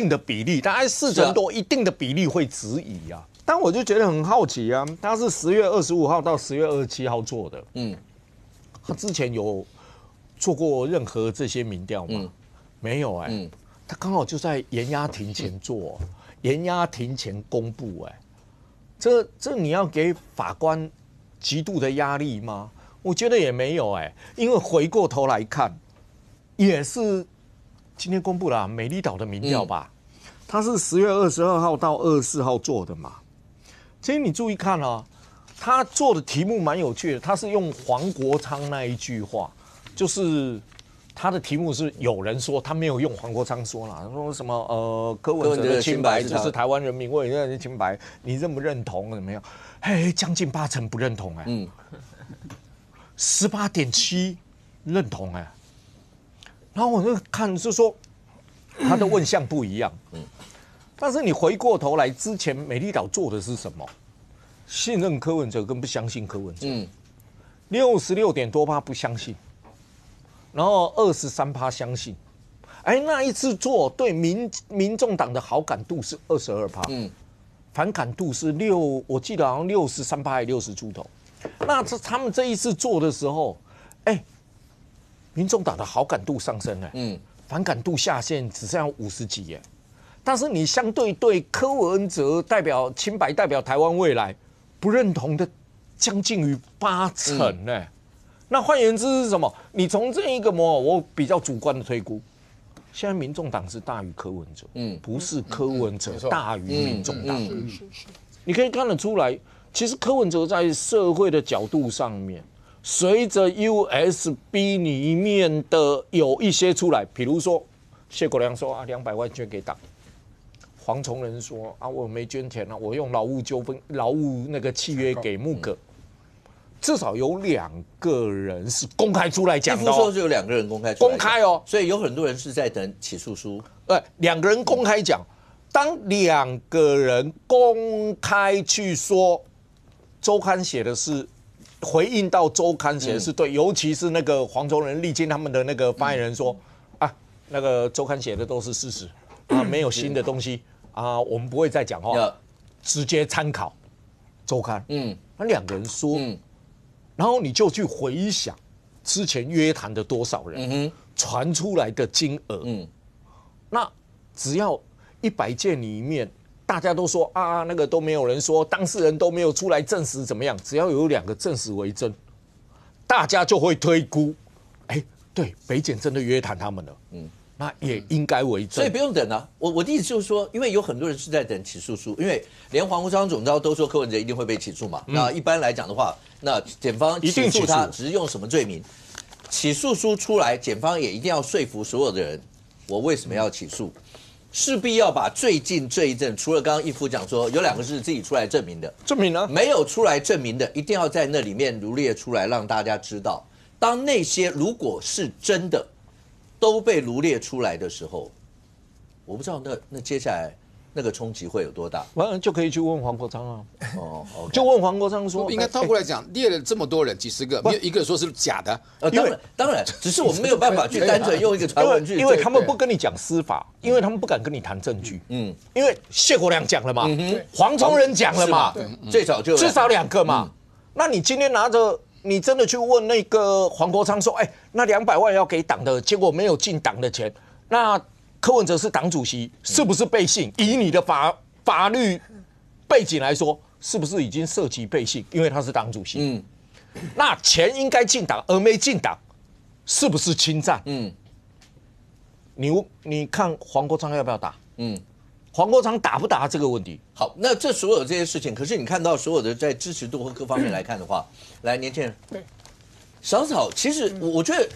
的比例，大概4成多，一定的比例会质疑啊。但我就觉得很好奇啊，他是10月25号到10月27号做的，他之前有做过任何这些民调吗？没有他刚好就在延押庭前做，延押庭前公布，这你要给法官极度的压力吗？我觉得也没有，因为回过头来看，也是今天公布了美丽岛的民调吧，他是10月22号到24号做的嘛。其实你注意看啊，他做的题目蛮有趣的，他是用黄国昌那一句话，就是他的题目是有人说他没有用黄国昌说啦，说什么柯文哲的清白就是台湾人民为人的清白，你认不认同怎么样？嘿，将近80%不认同18.7%认同然后我就看是说他的问项不一样，但是你回过头来，之前美丽岛做的是什么？信任柯文哲跟不相信柯文哲，66%多不相信，然后23%相信。那一次做对民众党的好感度是22%，反感度是我记得好像63%还60出头。那他们这一次做的时候，民众党的好感度上升了，反感度下限只剩下50几但是你相对对柯文哲代表清白、代表台湾未来不认同的将近于80%呢。那换言之是什么？你从这一个我比较主观的推估，现在民众党是大于柯文哲，不是柯文哲大于民众党。你可以看得出来，其实柯文哲在社会的角度上面，随着 USB 里面的有一些出来，比如说谢国良说200万捐给党。黄崇仁说我没捐钱我用劳务纠纷、劳务那个契约给木格，至少有2个人是公开出来讲的。说就有2个人公开出来公开所以有很多人是在等起诉书。2个人公开讲，当2个人公开去说，周刊写的是回应到周刊写的是对，尤其是那个黄崇仁、立金他们的那个发言人说那个周刊写的都是事实没有新的东西。我们不会再讲话，直接参考周刊。那2个人说，然后你就去回想之前约谈的多少人，传出来的金额。那只要100件里面，大家都说那个都没有人说，当事人都没有出来证实怎么样，只要有2个证实为真，大家就会推估，对，北检真的约谈他们了。那也应该为真，所以不用等我的意思就是说，因为有很多人是在等起诉书，因为连黄国昌总召都说柯文哲一定会被起诉嘛。那一般来讲的话，那检方起诉他只是用什么罪名？起诉书出来，检方也一定要说服所有的人，我为什么要起诉？势必要把最近这一阵，除了刚刚义夫讲说有2个是自己出来证明的，证明呢没有出来证明的，一定要在那里面罗列出来，让大家知道。当那些如果是真的都被罗列出来的时候，我不知道那接下来那个冲击会有多大。完了就可以去问黄国昌就问黄国昌说，应该倒过来讲，列了这么多人，几十个，没有一个说是假的。当然，只是我们没有办法去单纯用一个传闻去，因为他们不跟你讲司法，因为他们不敢跟你谈证据。因为谢国良讲了嘛，黄崇仁讲了嘛，最少就至少2个嘛。那你今天拿着。你真的去问那个黄国昌说，那200万要给党的，结果没有进党的钱，那柯文哲是党主席，是不是背信？以你的法律背景来说，是不是已经涉及背信？因为他是党主席。那钱应该进党而没进党，是不是侵占？你看黄国昌要不要打？黄国昌打不打这个问题？好，那这所有这些事情，可是你看到所有的在支持度和各方面来看的话，来年轻人，对，小草，其实我觉得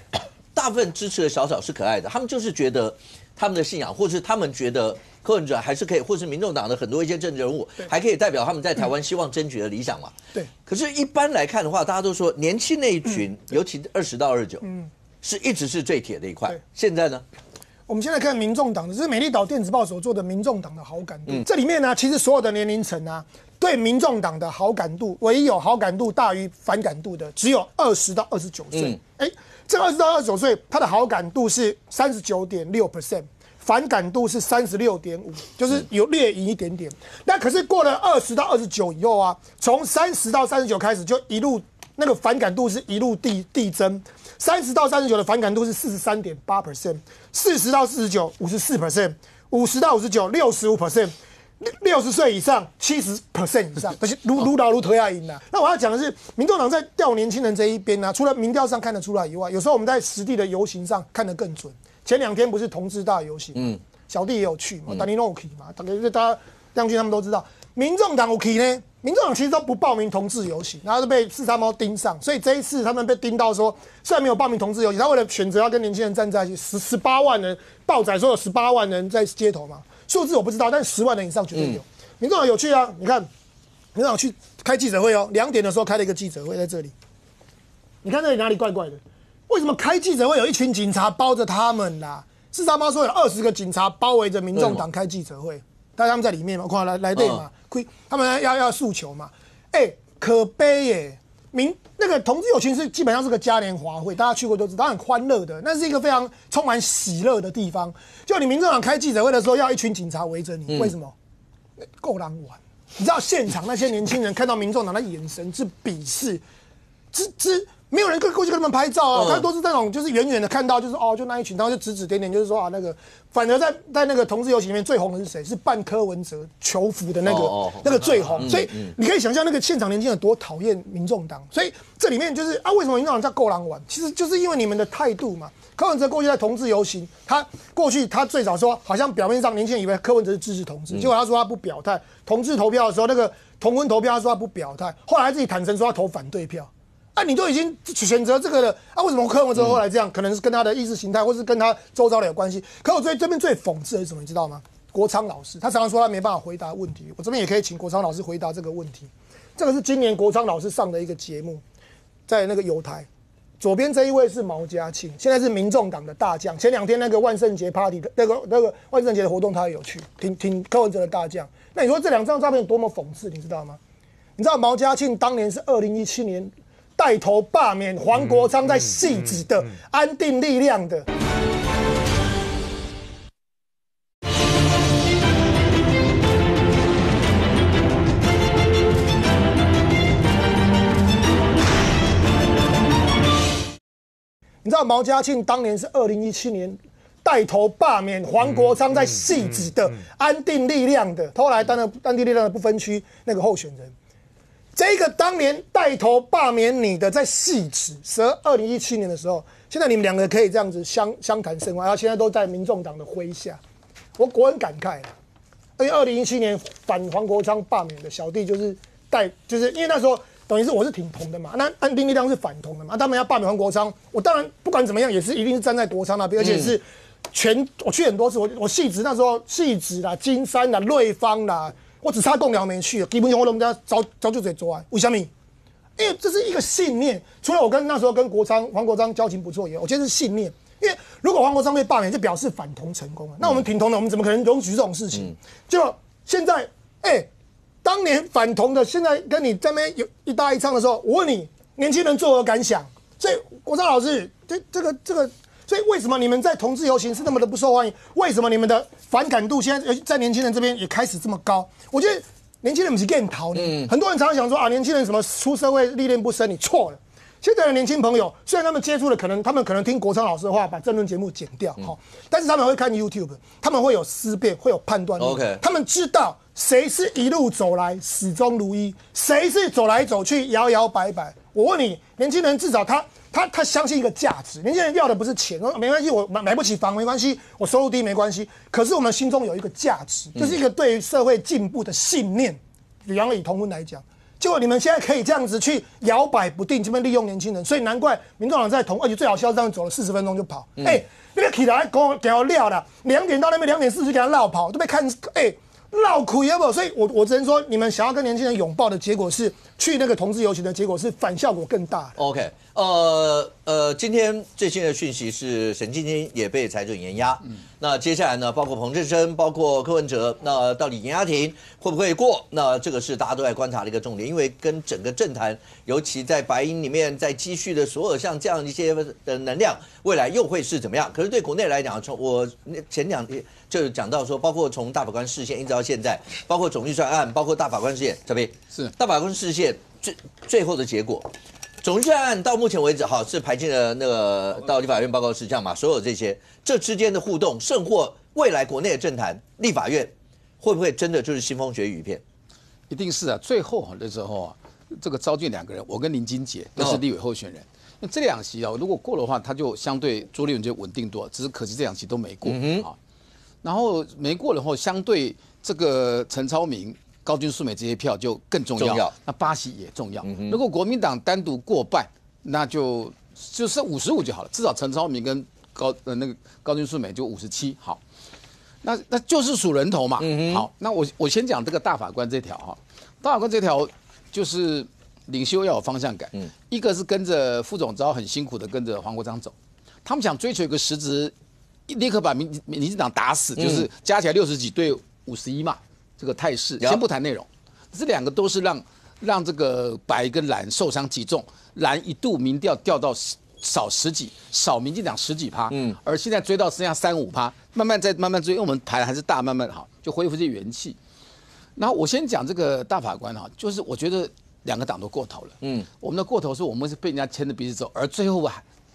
大部分支持的小草是可爱的，他们就是觉得他们的信仰，或是他们觉得柯文哲还是可以，或是民众党的很多一些政治人物，还可以代表他们在台湾希望争取的理想嘛。对。可是，一般来看的话，大家都说年轻那一群，尤其20到29，是一直是最铁的一块。现在呢？我们现在看民众党的，这是美丽岛电子报所做的民众党的好感度。这里面呢，其实所有的年龄层啊，对民众党的好感度，唯一有好感度大于反感度的，只有20到29岁。这个20到29岁，他的好感度是39.6%。反感度是36.5%，就是有略赢一点点。那可是过了20到29以后啊，从30到39开始就一路那个反感度是一路递增。30到39的反感度是43.8%，40到49 54%，50到59 65%，60岁以上70% 以上，而且如老如推亚赢了。那我要讲的是，民众党在调年轻人这一边呢、除了民调上看得出来以外，有时候我们在实地的游行上看得更准。前2天不是同志大游行，小弟也有去嘛，大家都有去嘛，大家亮君他们都知道，民众党有去呢，民众党其实都不报名同志游行，然后就被四杀猫盯上，所以这一次他们被盯到说，虽然没有报名同志游行，他为了选择要跟年轻人站在一起，18万人报载说有18万人在街头嘛，数字我不知道，但10万人以上绝对有。民众党有去啊，你看，民众党去开记者会哦，2点的时候开了一个记者会在这里，你看这里哪里怪怪的？为什么开记者会有一群警察包着他们啦？四杀猫说有20个警察包围着民众党开记者会，但他们在里面嘛，看来对嘛，他们要诉求嘛。可悲耶！那个同志游行是基本上是个嘉年华会，大家去过都知道，很欢乐的，那是一个非常充满喜乐的地方。就你民众党开记者会的时候，要一群警察围着你，为什么？够狼玩。你知道现场那些年轻人看到民众党的眼神之鄙视，没有人过去跟他们拍照啊，他都是那种就是远远的看到，就是就那一群，然后就指指点点，就是说那个，反而在那个同志游行里面最红的是谁？是扮柯文哲囚服的那个最红，所以你可以想象那个现场年轻人多讨厌民众党，所以这里面就是为什么民众党叫够狼玩？其实就是因为你们的态度嘛。柯文哲过去在同志游行，他最早说，好像表面上年轻人以为柯文哲是支持同志，结果他说他不表态。同志投票的时候，那个同婚投票他说他不表态，后来他自己坦诚说他投反对票。你都已经选择这个了，为什么柯文哲后来这样？可能是跟他的意识形态，或是跟他周遭的有关系。可我这边最讽刺的是什么？你知道吗？国昌老师，他常常说他没办法回答问题，我这边也可以请国昌老师回答这个问题。这个是今年国昌老师上的一个节目，在那个友台。左边这一位是毛家庆，现在是民众党的大将。前2天那个万圣节 party 的那个万圣节的活动，他也有去挺柯文哲的大将。那你说这2张照片有多么讽刺，你知道吗？你知道毛家庆当年是2017年。带头罢免黄国昌在汐止的安定力量的。你知道毛家庆当年是2017年带头罢免黄国昌在汐止的安定力量的，后来担任安定力量的不分区那个候选人。这个当年带头罢免你的在汐止，2017年的时候，现在你们2个可以这样子相谈甚欢，然后现在都在民众党的麾下，我很感慨啦。因为2017年反黄国昌罢免的小弟就是因为那时候等于是我是挺同的嘛，那安定力量是反同的嘛，他们要罢免黄国昌，我当然不管怎么样也是一定是站在国昌那边，而且是我去很多次，我汐止那时候汐止啦、金山啦、瑞芳啦。我只差贡寮没去，基本上我们家早就在做啊。为什么？因为这是一个信念。除了我那时候跟黄国昌交情不错以外，我觉得是信念。因为如果黄国昌被罢免，就表示反同成功了。那我们挺同的，我们怎么可能容许这种事情？就现在，当年反同的，现在跟你这边有一搭一唱的时候，我问你，年轻人作何感想？所以国昌老师，这个。所以为什么你们在同志游行是那么的不受欢迎？为什么你们的反感度现在在年轻人这边也开始这么高？我觉得年轻人不是更逃的，很多人常常想说年轻人什么出社会历练不深，你错了。现在的年轻朋友虽然他们接触的他们可能听国昌老师的话，把政论节目剪掉但是他们会看 YouTube， 他们会有思辨，会有判断力，他们知道谁是一路走来始终如一，谁是走来走去摇摇摆摆。我问你，年轻人至少他相信一个价值，年轻人要的不是钱，没关系，我买不起房没关系，我收入低没关系，可是我们心中有一个价值，就是一个对于社会进步的信念。比方以同婚来讲，结果你们现在可以这样子去摇摆不定，这边利用年轻人，所以难怪民众党在而且最好笑是这样走了40分钟就跑，那个起来给我撂了，2点到那边2点40给他绕跑，都被看绕亏有没有？所以我只能说，你们想要跟年轻人拥抱的结果是去那个同志游行的结果是反效果更大的。OK，今天最新的讯息是沈晶晶也被裁准延押。那接下来呢，包括彭振声，包括柯文哲，那到底延押庭会不会过？那这个是大家都在观察的一个重点，因为跟整个政坛，尤其在白银里面在积蓄的所有像这样一些的能量，未来又会是怎么样？可是对国内来讲，从我前2天就讲到说，包括从大法官释宪一直到现在，包括总预算案，包括大法官释宪，这边是大法官释宪最后的结果。总预算案到目前为止，是排进了那个到立法院报告事项嘛，所有这之间的互动，甚或未来国内的政坛，立法院会不会真的就是腥风血雨一片？一定是啊，最后的时候啊，这个召见2个人，我跟林金杰都是立委候选人。那这2席啊，如果过的话，他就相对朱立伦就稳定多，只是可惜这2席都没过啊。然后没过的话，相对这个陈超明、高金素梅这些票就更重要，那8席也重要。如果国民党单独过半，那就是55就好了，至少陈超明跟高金素梅就57。好，那就是数人头嘛。好，那我先讲这个大法官这条哈，大法官这条就是领袖要有方向感。一个是跟着副总召很辛苦的跟着黄国昌走，他们想追求一个实质，立刻把民进党打死，就是加起来60几对51嘛。这个态势先不谈内容，这2个都是让这个白跟蓝受伤极重，蓝一度民调掉到少10几，少民进党10几%，而现在追到剩下3-5%，慢慢追，因为我们牌还是大，慢慢好就恢复这些元气。然后我先讲这个大法官哈，就是我觉得2个党都过头了，我们的过头是我们是被人家牵着鼻子走，而最后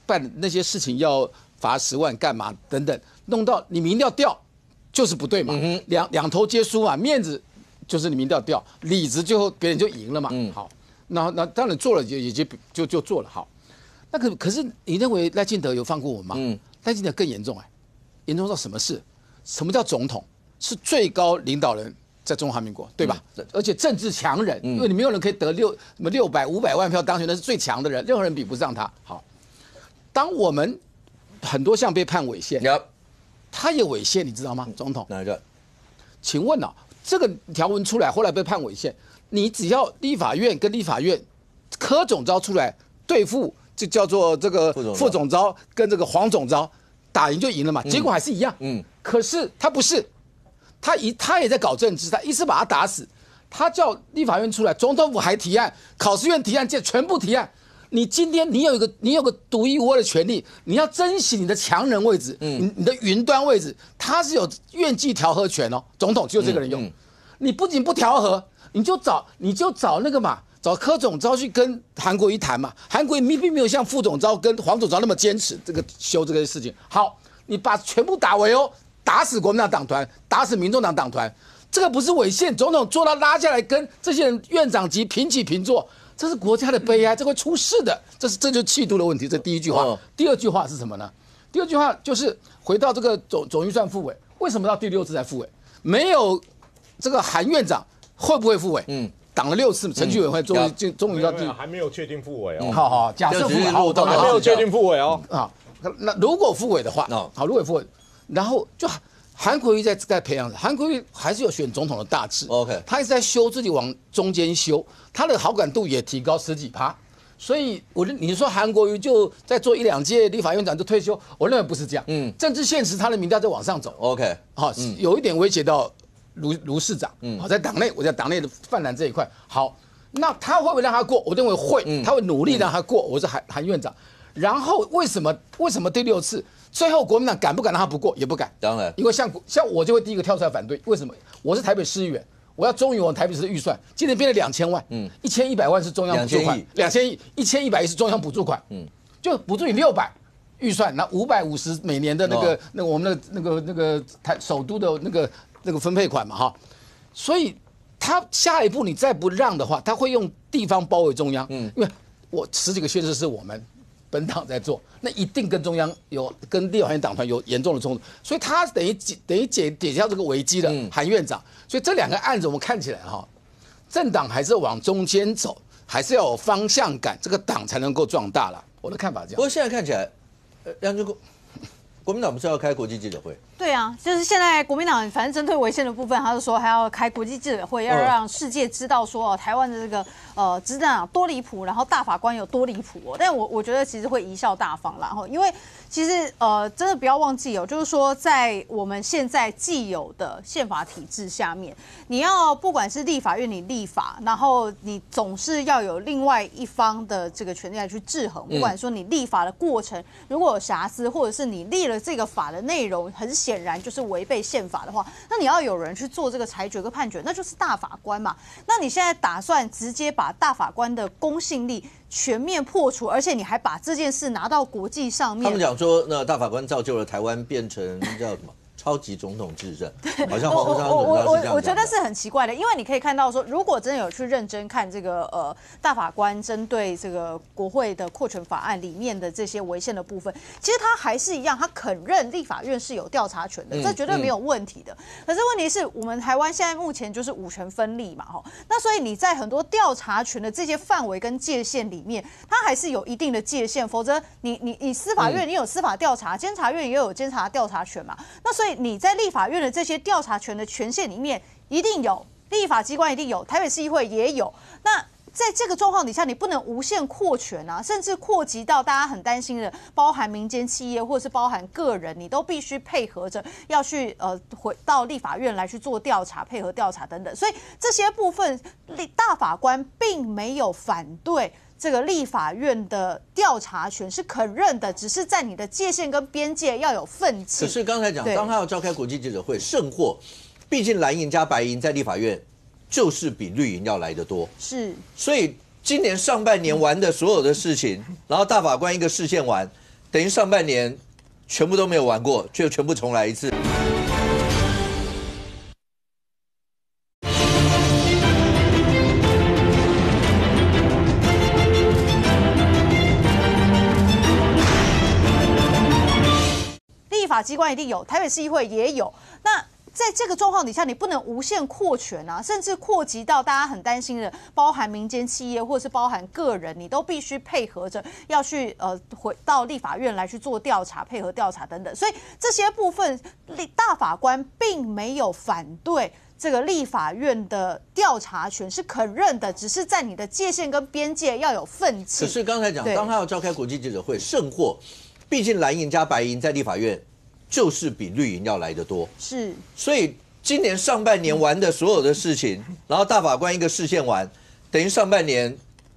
办那些事情要罚10万干嘛等等，弄到你民调掉。就是不对嘛，两头皆输嘛，面子就是你民调掉，里子最后别人就赢了嘛。好，那当然做了也就做了好，那可是你认为赖清德有放过我们吗？赖清德更严重严重到什么事？什么叫总统？是最高领导人在中华民国，对吧？而且政治强人，因为你没有人可以得600、500万票当选，那是最强的人，任何人比不上他。好，当我们很多项被判违宪。他也违宪，你知道吗？总统哪一个？请问这个条文出来，后来被判违宪，你只要立法院跟立法院柯总召出来对付，就叫做这个副总召跟这个黄总召打赢就赢了嘛，结果还是一样。可是他不是，他也在搞政治，他一次把他打死，他叫立法院出来，总统府还提案，考试院提案，全部提案。你今天你有个独一无二的权利，你要珍惜你的强人位置，你的云端位置，他是有院际调和权哦，总统只有这个人用。你不仅不调和，你就找那个嘛，找柯总召去跟韩国瑜谈嘛，韩国瑜并没有像副总召跟黄总召那么坚持修这个事情。好，你把全部打围打死国民党党团，打死民众党党团，这个不是违宪，总统做到拉下来跟这些人院长级平起平坐。这是国家的悲哀，这会出事的，这就是气度的问题。这第一句话，第二句话是什么呢？第二句话就是回到这个总预算复委，为什么到第6次才复委？没有这个韩院长会不会复委？挡了6次，程序委员会终于到还没有确定复委哦。好，假设复委，好，还没有确定复委哦。那如果复委的话，好，如果复委，然后就。韩国瑜在培养，韩国瑜还是有选总统的大志。OK， 他一直在修自己往中间修，他的好感度也提高10几%。所以你说韩国瑜就在做1-2届立法院长就退休，我认为不是这样。政治现实他的民调在往上走。OK， 好，有一点威胁到卢市长。好，在党内，我在党内的泛蓝这一块。好，那他会不会让他过？我认为会，他会努力让他过。我是韩院长。然后为什么第6次？最后国民党敢不敢让他不过？也不敢。当然，因为像我就会第一个跳出来反对。为什么？我是台北市议员，我要忠于我台北市的预算，今年变了2000万，1100万是中央补助款，2000亿，1100亿是中央补助款，就补助你600预算，那550每年的我们的那个首都的那个分配款嘛哈，所以他下一步你再不让的话，他会用地方包围中央，因为我10几个县市是我们本党在做，那一定跟中央跟立法院党团有严重的冲突，所以他等于解消这个危机的韩院长，所以这2个案子我们看起来哈，政党还是往中间走，还是要有方向感，这个党才能够壮大了。我的看法这样。不过现在看起来，梁军国民党不是要开国际记者会？对啊，就是现在国民党反正针对违宪的部分，他就说还要开国际记者会，要让世界知道说台湾的这个执政党多离谱，然后大法官有多离谱哦。但我觉得其实会贻笑大方啦，因为其实真的不要忘记哦，就是说在我们现在既有的宪法体制下面，你要不管是立法院你立法，然后你总是要有另外一方的这个权利来去制衡，不管说你立法的过程如果有瑕疵，或者是你立了这个法的内容很显然就是违背宪法的话，那你要有人去做这个裁决跟判决，那就是大法官嘛。那你现在打算直接把大法官的公信力全面破除，而且你还把这件事拿到国际上面。他们讲说，那大法官造就了台湾变成叫什么？超级总统制政，好像黄国昌总统是这样。我觉得是很奇怪的，因为你可以看到说，如果真的有去认真看这个大法官针对这个国会的扩权法案里面的这些违宪的部分，其实他还是一样，他肯认立法院是有调查权的，这绝对没有问题的。可是问题是我们台湾现在目前就是五权分立嘛，那所以你在很多调查权的这些范围跟界限里面，它还是有一定的界限，否则你司法院你有司法调查，监察院也有监察调查权嘛，那所以你在立法院的这些调查权的权限里面一定有，立法机关一定有，台北市议会也有。那在这个状况底下，你不能无限扩权啊，甚至扩及到大家很担心的，包含民间企业或是包含个人，你都必须配合着要去回到立法院来去做调查，配合调查等等。所以这些部分，大法官并没有反对。这个立法院的调查权是肯认的，只是在你的界限跟边界要有分歧。可是刚才讲，当他要召开国际记者会，胜货，毕竟蓝营加白营在立法院就是比绿营要来得多。是，所以今年上半年玩的所有的事情，然后大法官一个释宪完，等于上半年全部都没有玩过，却全部重来一次。立法机关一定有，台北市议会也有。那在这个状况底下，你不能无限扩权啊，甚至扩及到大家很担心的，包含民间企业或是包含个人，你都必须配合着要去回到立法院来去做调查，配合调查等等。所以这些部分，大法官并没有反对。这个立法院的调查权是肯认的，只是在你的界限跟边界要有分歧。可是刚才讲，当他要召开国际记者会，胜货，毕竟蓝营加白营在立法院就是比绿营要来得多。是，所以今年上半年玩的所有的事情，然后大法官一个释宪完，等于上半年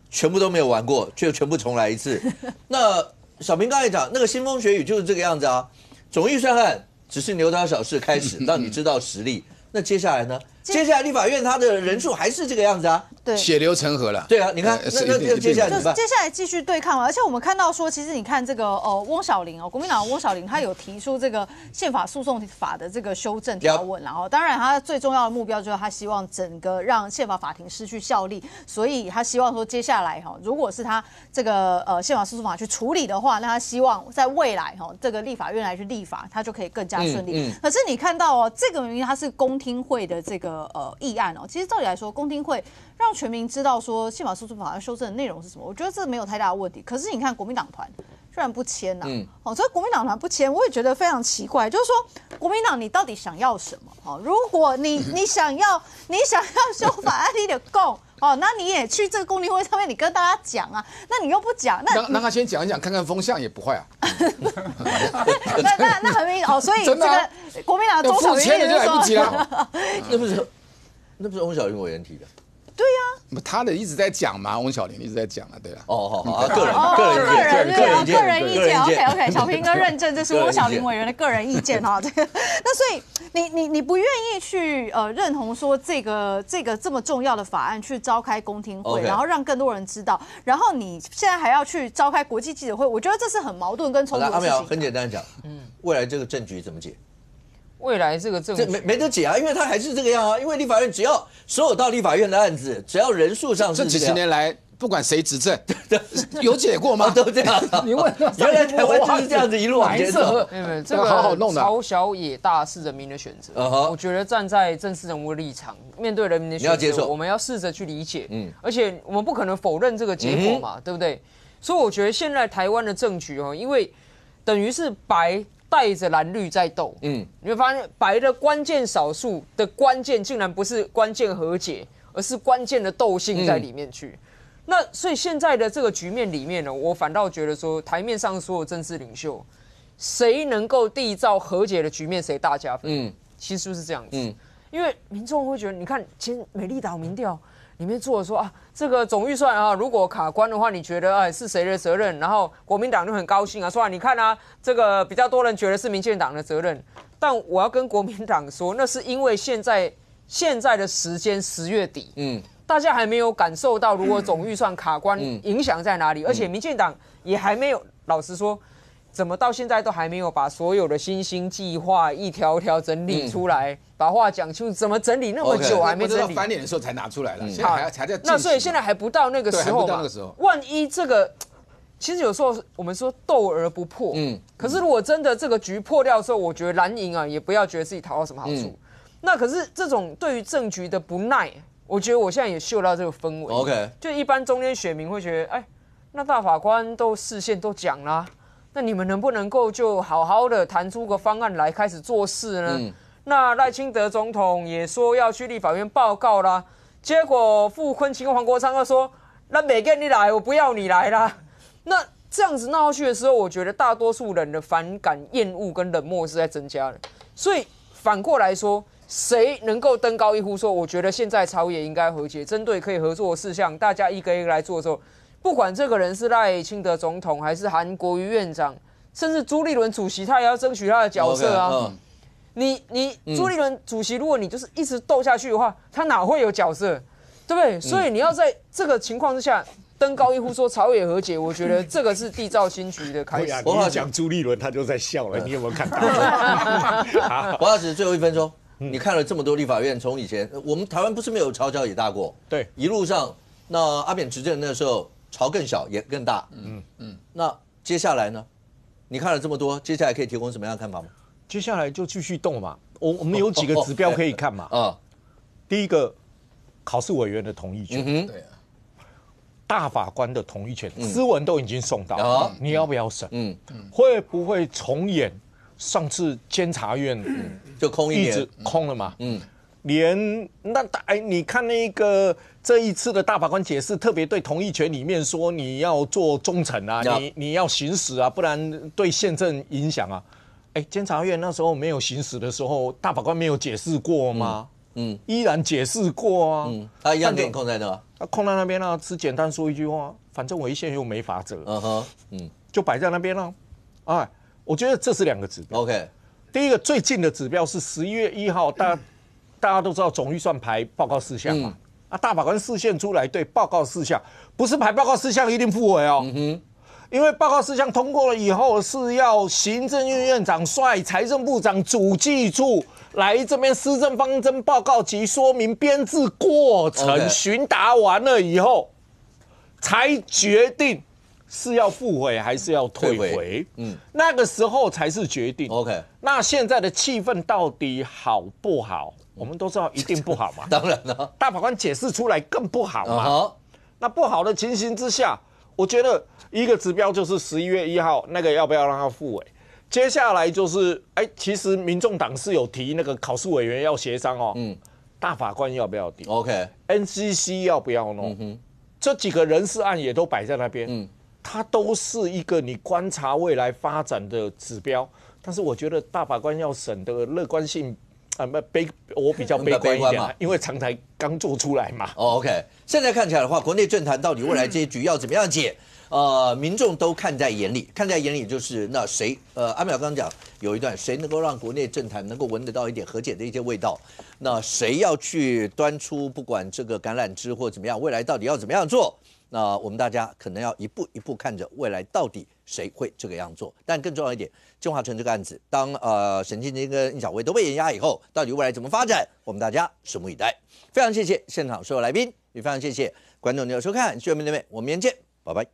全部都没有玩过，却全部重来一次。那小平刚才讲，那个腥风血雨就是这个样子啊。总预算案只是牛刀小试开始，让你知道实力。那接下来呢？接下来立法院它的人数还是这个样子啊，对，血流成河了。对啊，你看，那接下来怎么办？接下来继续对抗嘛。而且我们看到说，其实你看这个翁小玲国民党的翁小玲，他有提出这个宪法诉讼法的这个修正条文，然后当然他最重要的目标就是他希望整个让宪法法庭失去效力，所以他希望说接下来如果是他这个宪法诉讼法去处理的话，那他希望在未来这个立法院来去立法，他就可以更加顺利。可是你看到这个明明他是公听会的这个议案其实照理来说，公听会让全民知道说宪法诉讼法案修正的内容是什么，我觉得这没有太大的问题。可是你看国民党团居然不签呐，所以国民党团不签，我也觉得非常奇怪。就是说，国民党你到底想要什么？如果你想要修法案，你得供那你也去这个公听会上面，你跟大家讲啊，那你又不讲，让他先讲一讲，看看风向也不坏啊。那很明所以这个国民党的中小委员就来不及了，那不是翁小玲委员提的。对呀，他的一直在讲嘛，翁小玲一直在讲啊，对啊。个人意见 ，OK， 小平哥认证这是翁小玲委员的个人意见哈。那所以你不愿意去认同说这个这么重要的法案去召开公听会，然后让更多人知道，然后你现在还要去召开国际记者会，我觉得这是很矛盾跟冲突的事情。阿苗很简单讲，未来这个政局怎么解？未来这个政局没得解啊，因为他还是这个样啊。因为立法院只要所有到立法院的案子，只要人数上是这几十年来，不管谁执政，有解过吗？都这样。你问，原来台湾就是这样子一路往前走。这个好好弄的。朝小野大是人民的选择。我觉得站在政治人物的立场，面对人民的选择，我们要试着去理解。而且我们不可能否认这个结果嘛，对不对？所以我觉得现在台湾的政局因为等于是白带着蓝绿在斗。你会发现白的关键少数的关键竟然不是关键和解，而是关键的斗性在里面去。那所以现在的这个局面里面呢，我反倒觉得说，台面上所有政治领袖，谁能够缔造和解的局面，谁大加分。其实就是这样子。因为民众会觉得，你看前美丽岛民调里面做的说啊，这个总预算啊，如果卡关的话，你觉得是谁的责任？然后国民党就很高兴啊，说你看啊，这个比较多人觉得是民进党的责任。但我要跟国民党说，那是因为现在的时间10月底，大家还没有感受到如果总预算卡关影响在哪里，而且民进党也还没有，老实说。怎么到现在都还没有把所有的新兴计划一条条整理出来，把话讲清楚？怎么整理那么久还没整理？翻脸的时候才拿出来了，现在还在。那所以现在还不到那个时候嘛。万一这个，其实有时候我们说斗而不破，可是如果真的这个局破掉的时候，我觉得蓝营啊也不要觉得自己讨到什么好处。那可是这种对于政局的不耐，我觉得我现在也嗅到这个氛围。OK， 就一般中间选民会觉得，那大法官都视线都讲啦。那你们能不能够就好好的谈出个方案来开始做事呢？那赖清德总统也说要去立法院报告啦，结果傅昆萁跟黄国昌又说，那每个人你来，我不要你来啦。那这样子闹下去的时候，我觉得大多数人的反感、厌恶跟冷漠是在增加的。所以反过来说，谁能够登高一呼说，我觉得现在朝野应该和解，针对可以合作的事项，大家一个一个来做的时候。不管这个人是赖清德总统，还是韩国瑜院长，甚至朱立伦主席，他也要争取他的角色啊。你朱立伦主席，如果你就是一直斗下去的话，他哪会有角色，对不对？所以你要在这个情况之下登高一呼说朝野和解，我觉得这个是缔造新局的开始。我要讲朱立伦，他就在笑了，你有没有看到？博老师最后1分钟，你看了这么多立法院，从以前我们台湾不是没有朝小野大过，对，一路上那阿扁执政那时候。朝更小也更大，那接下来呢？你看了这么多，接下来可以提供什么样的看法吗？接下来就继续动嘛。我们有几个指标可以看嘛。第一个，考试委员的同意权，对，大法官的同意权，司文都已经送到，你要不要审？会不会重演上次监察院就空一年空了嘛？连你看那个这一次的大法官解释，特别对同意权里面说你要做忠诚啊，你要行使啊，不然对宪政影响啊。监察院那时候没有行使的时候，大法官没有解释过吗？依然解释过啊。他一样给你控在那，他控在那边啊，只简单说一句话，反正违宪又没法则，就摆在那边了。我觉得这是2个指标。OK， 第一个最近的指标是11月1号，大家都知道总预算排报告事项嘛，大法官释宪出来对报告事项，不是排报告事项一定复委哦，因为报告事项通过了以后是要行政院院长率财政部长主计处来这边施政方针报告及说明编制过程询答完了以后，才决定是要复回还是要退回，那个时候才是决定。OK， 那现在的气氛到底好不好？我们都知道一定不好嘛。当然了，大法官解释出来更不好嘛。那不好的情形之下，我觉得一个指标就是11月1号那个要不要让他复委。接下来就是，其实民众党是有提那个考试委员要协商哦。大法官要不要提 ？OK，NCC 要不要弄？这几个人事案也都摆在那边。它都是一个你观察未来发展的指标，但是我觉得大法官要审的乐观性，我比较悲观一点，因为常才刚做出来嘛。OK， 现在看起来的话，国内政坛到底未来这些局要怎么样解？民众都看在眼里，就是那谁，阿淼刚刚讲有一段，谁能够让国内政坛能够闻得到一点和解的一些味道？那谁要去端出不管这个橄榄枝或怎么样，未来到底要怎么样做？那我们大家可能要一步一步看着未来到底谁会这个样做。但更重要一点，中华城这个案子，当沈庆金跟应晓薇都被延押以后，到底未来怎么发展，我们大家拭目以待。非常谢谢现场所有来宾，也非常谢谢观众朋友收看，谢谢我们的妹，我们明天见，拜拜。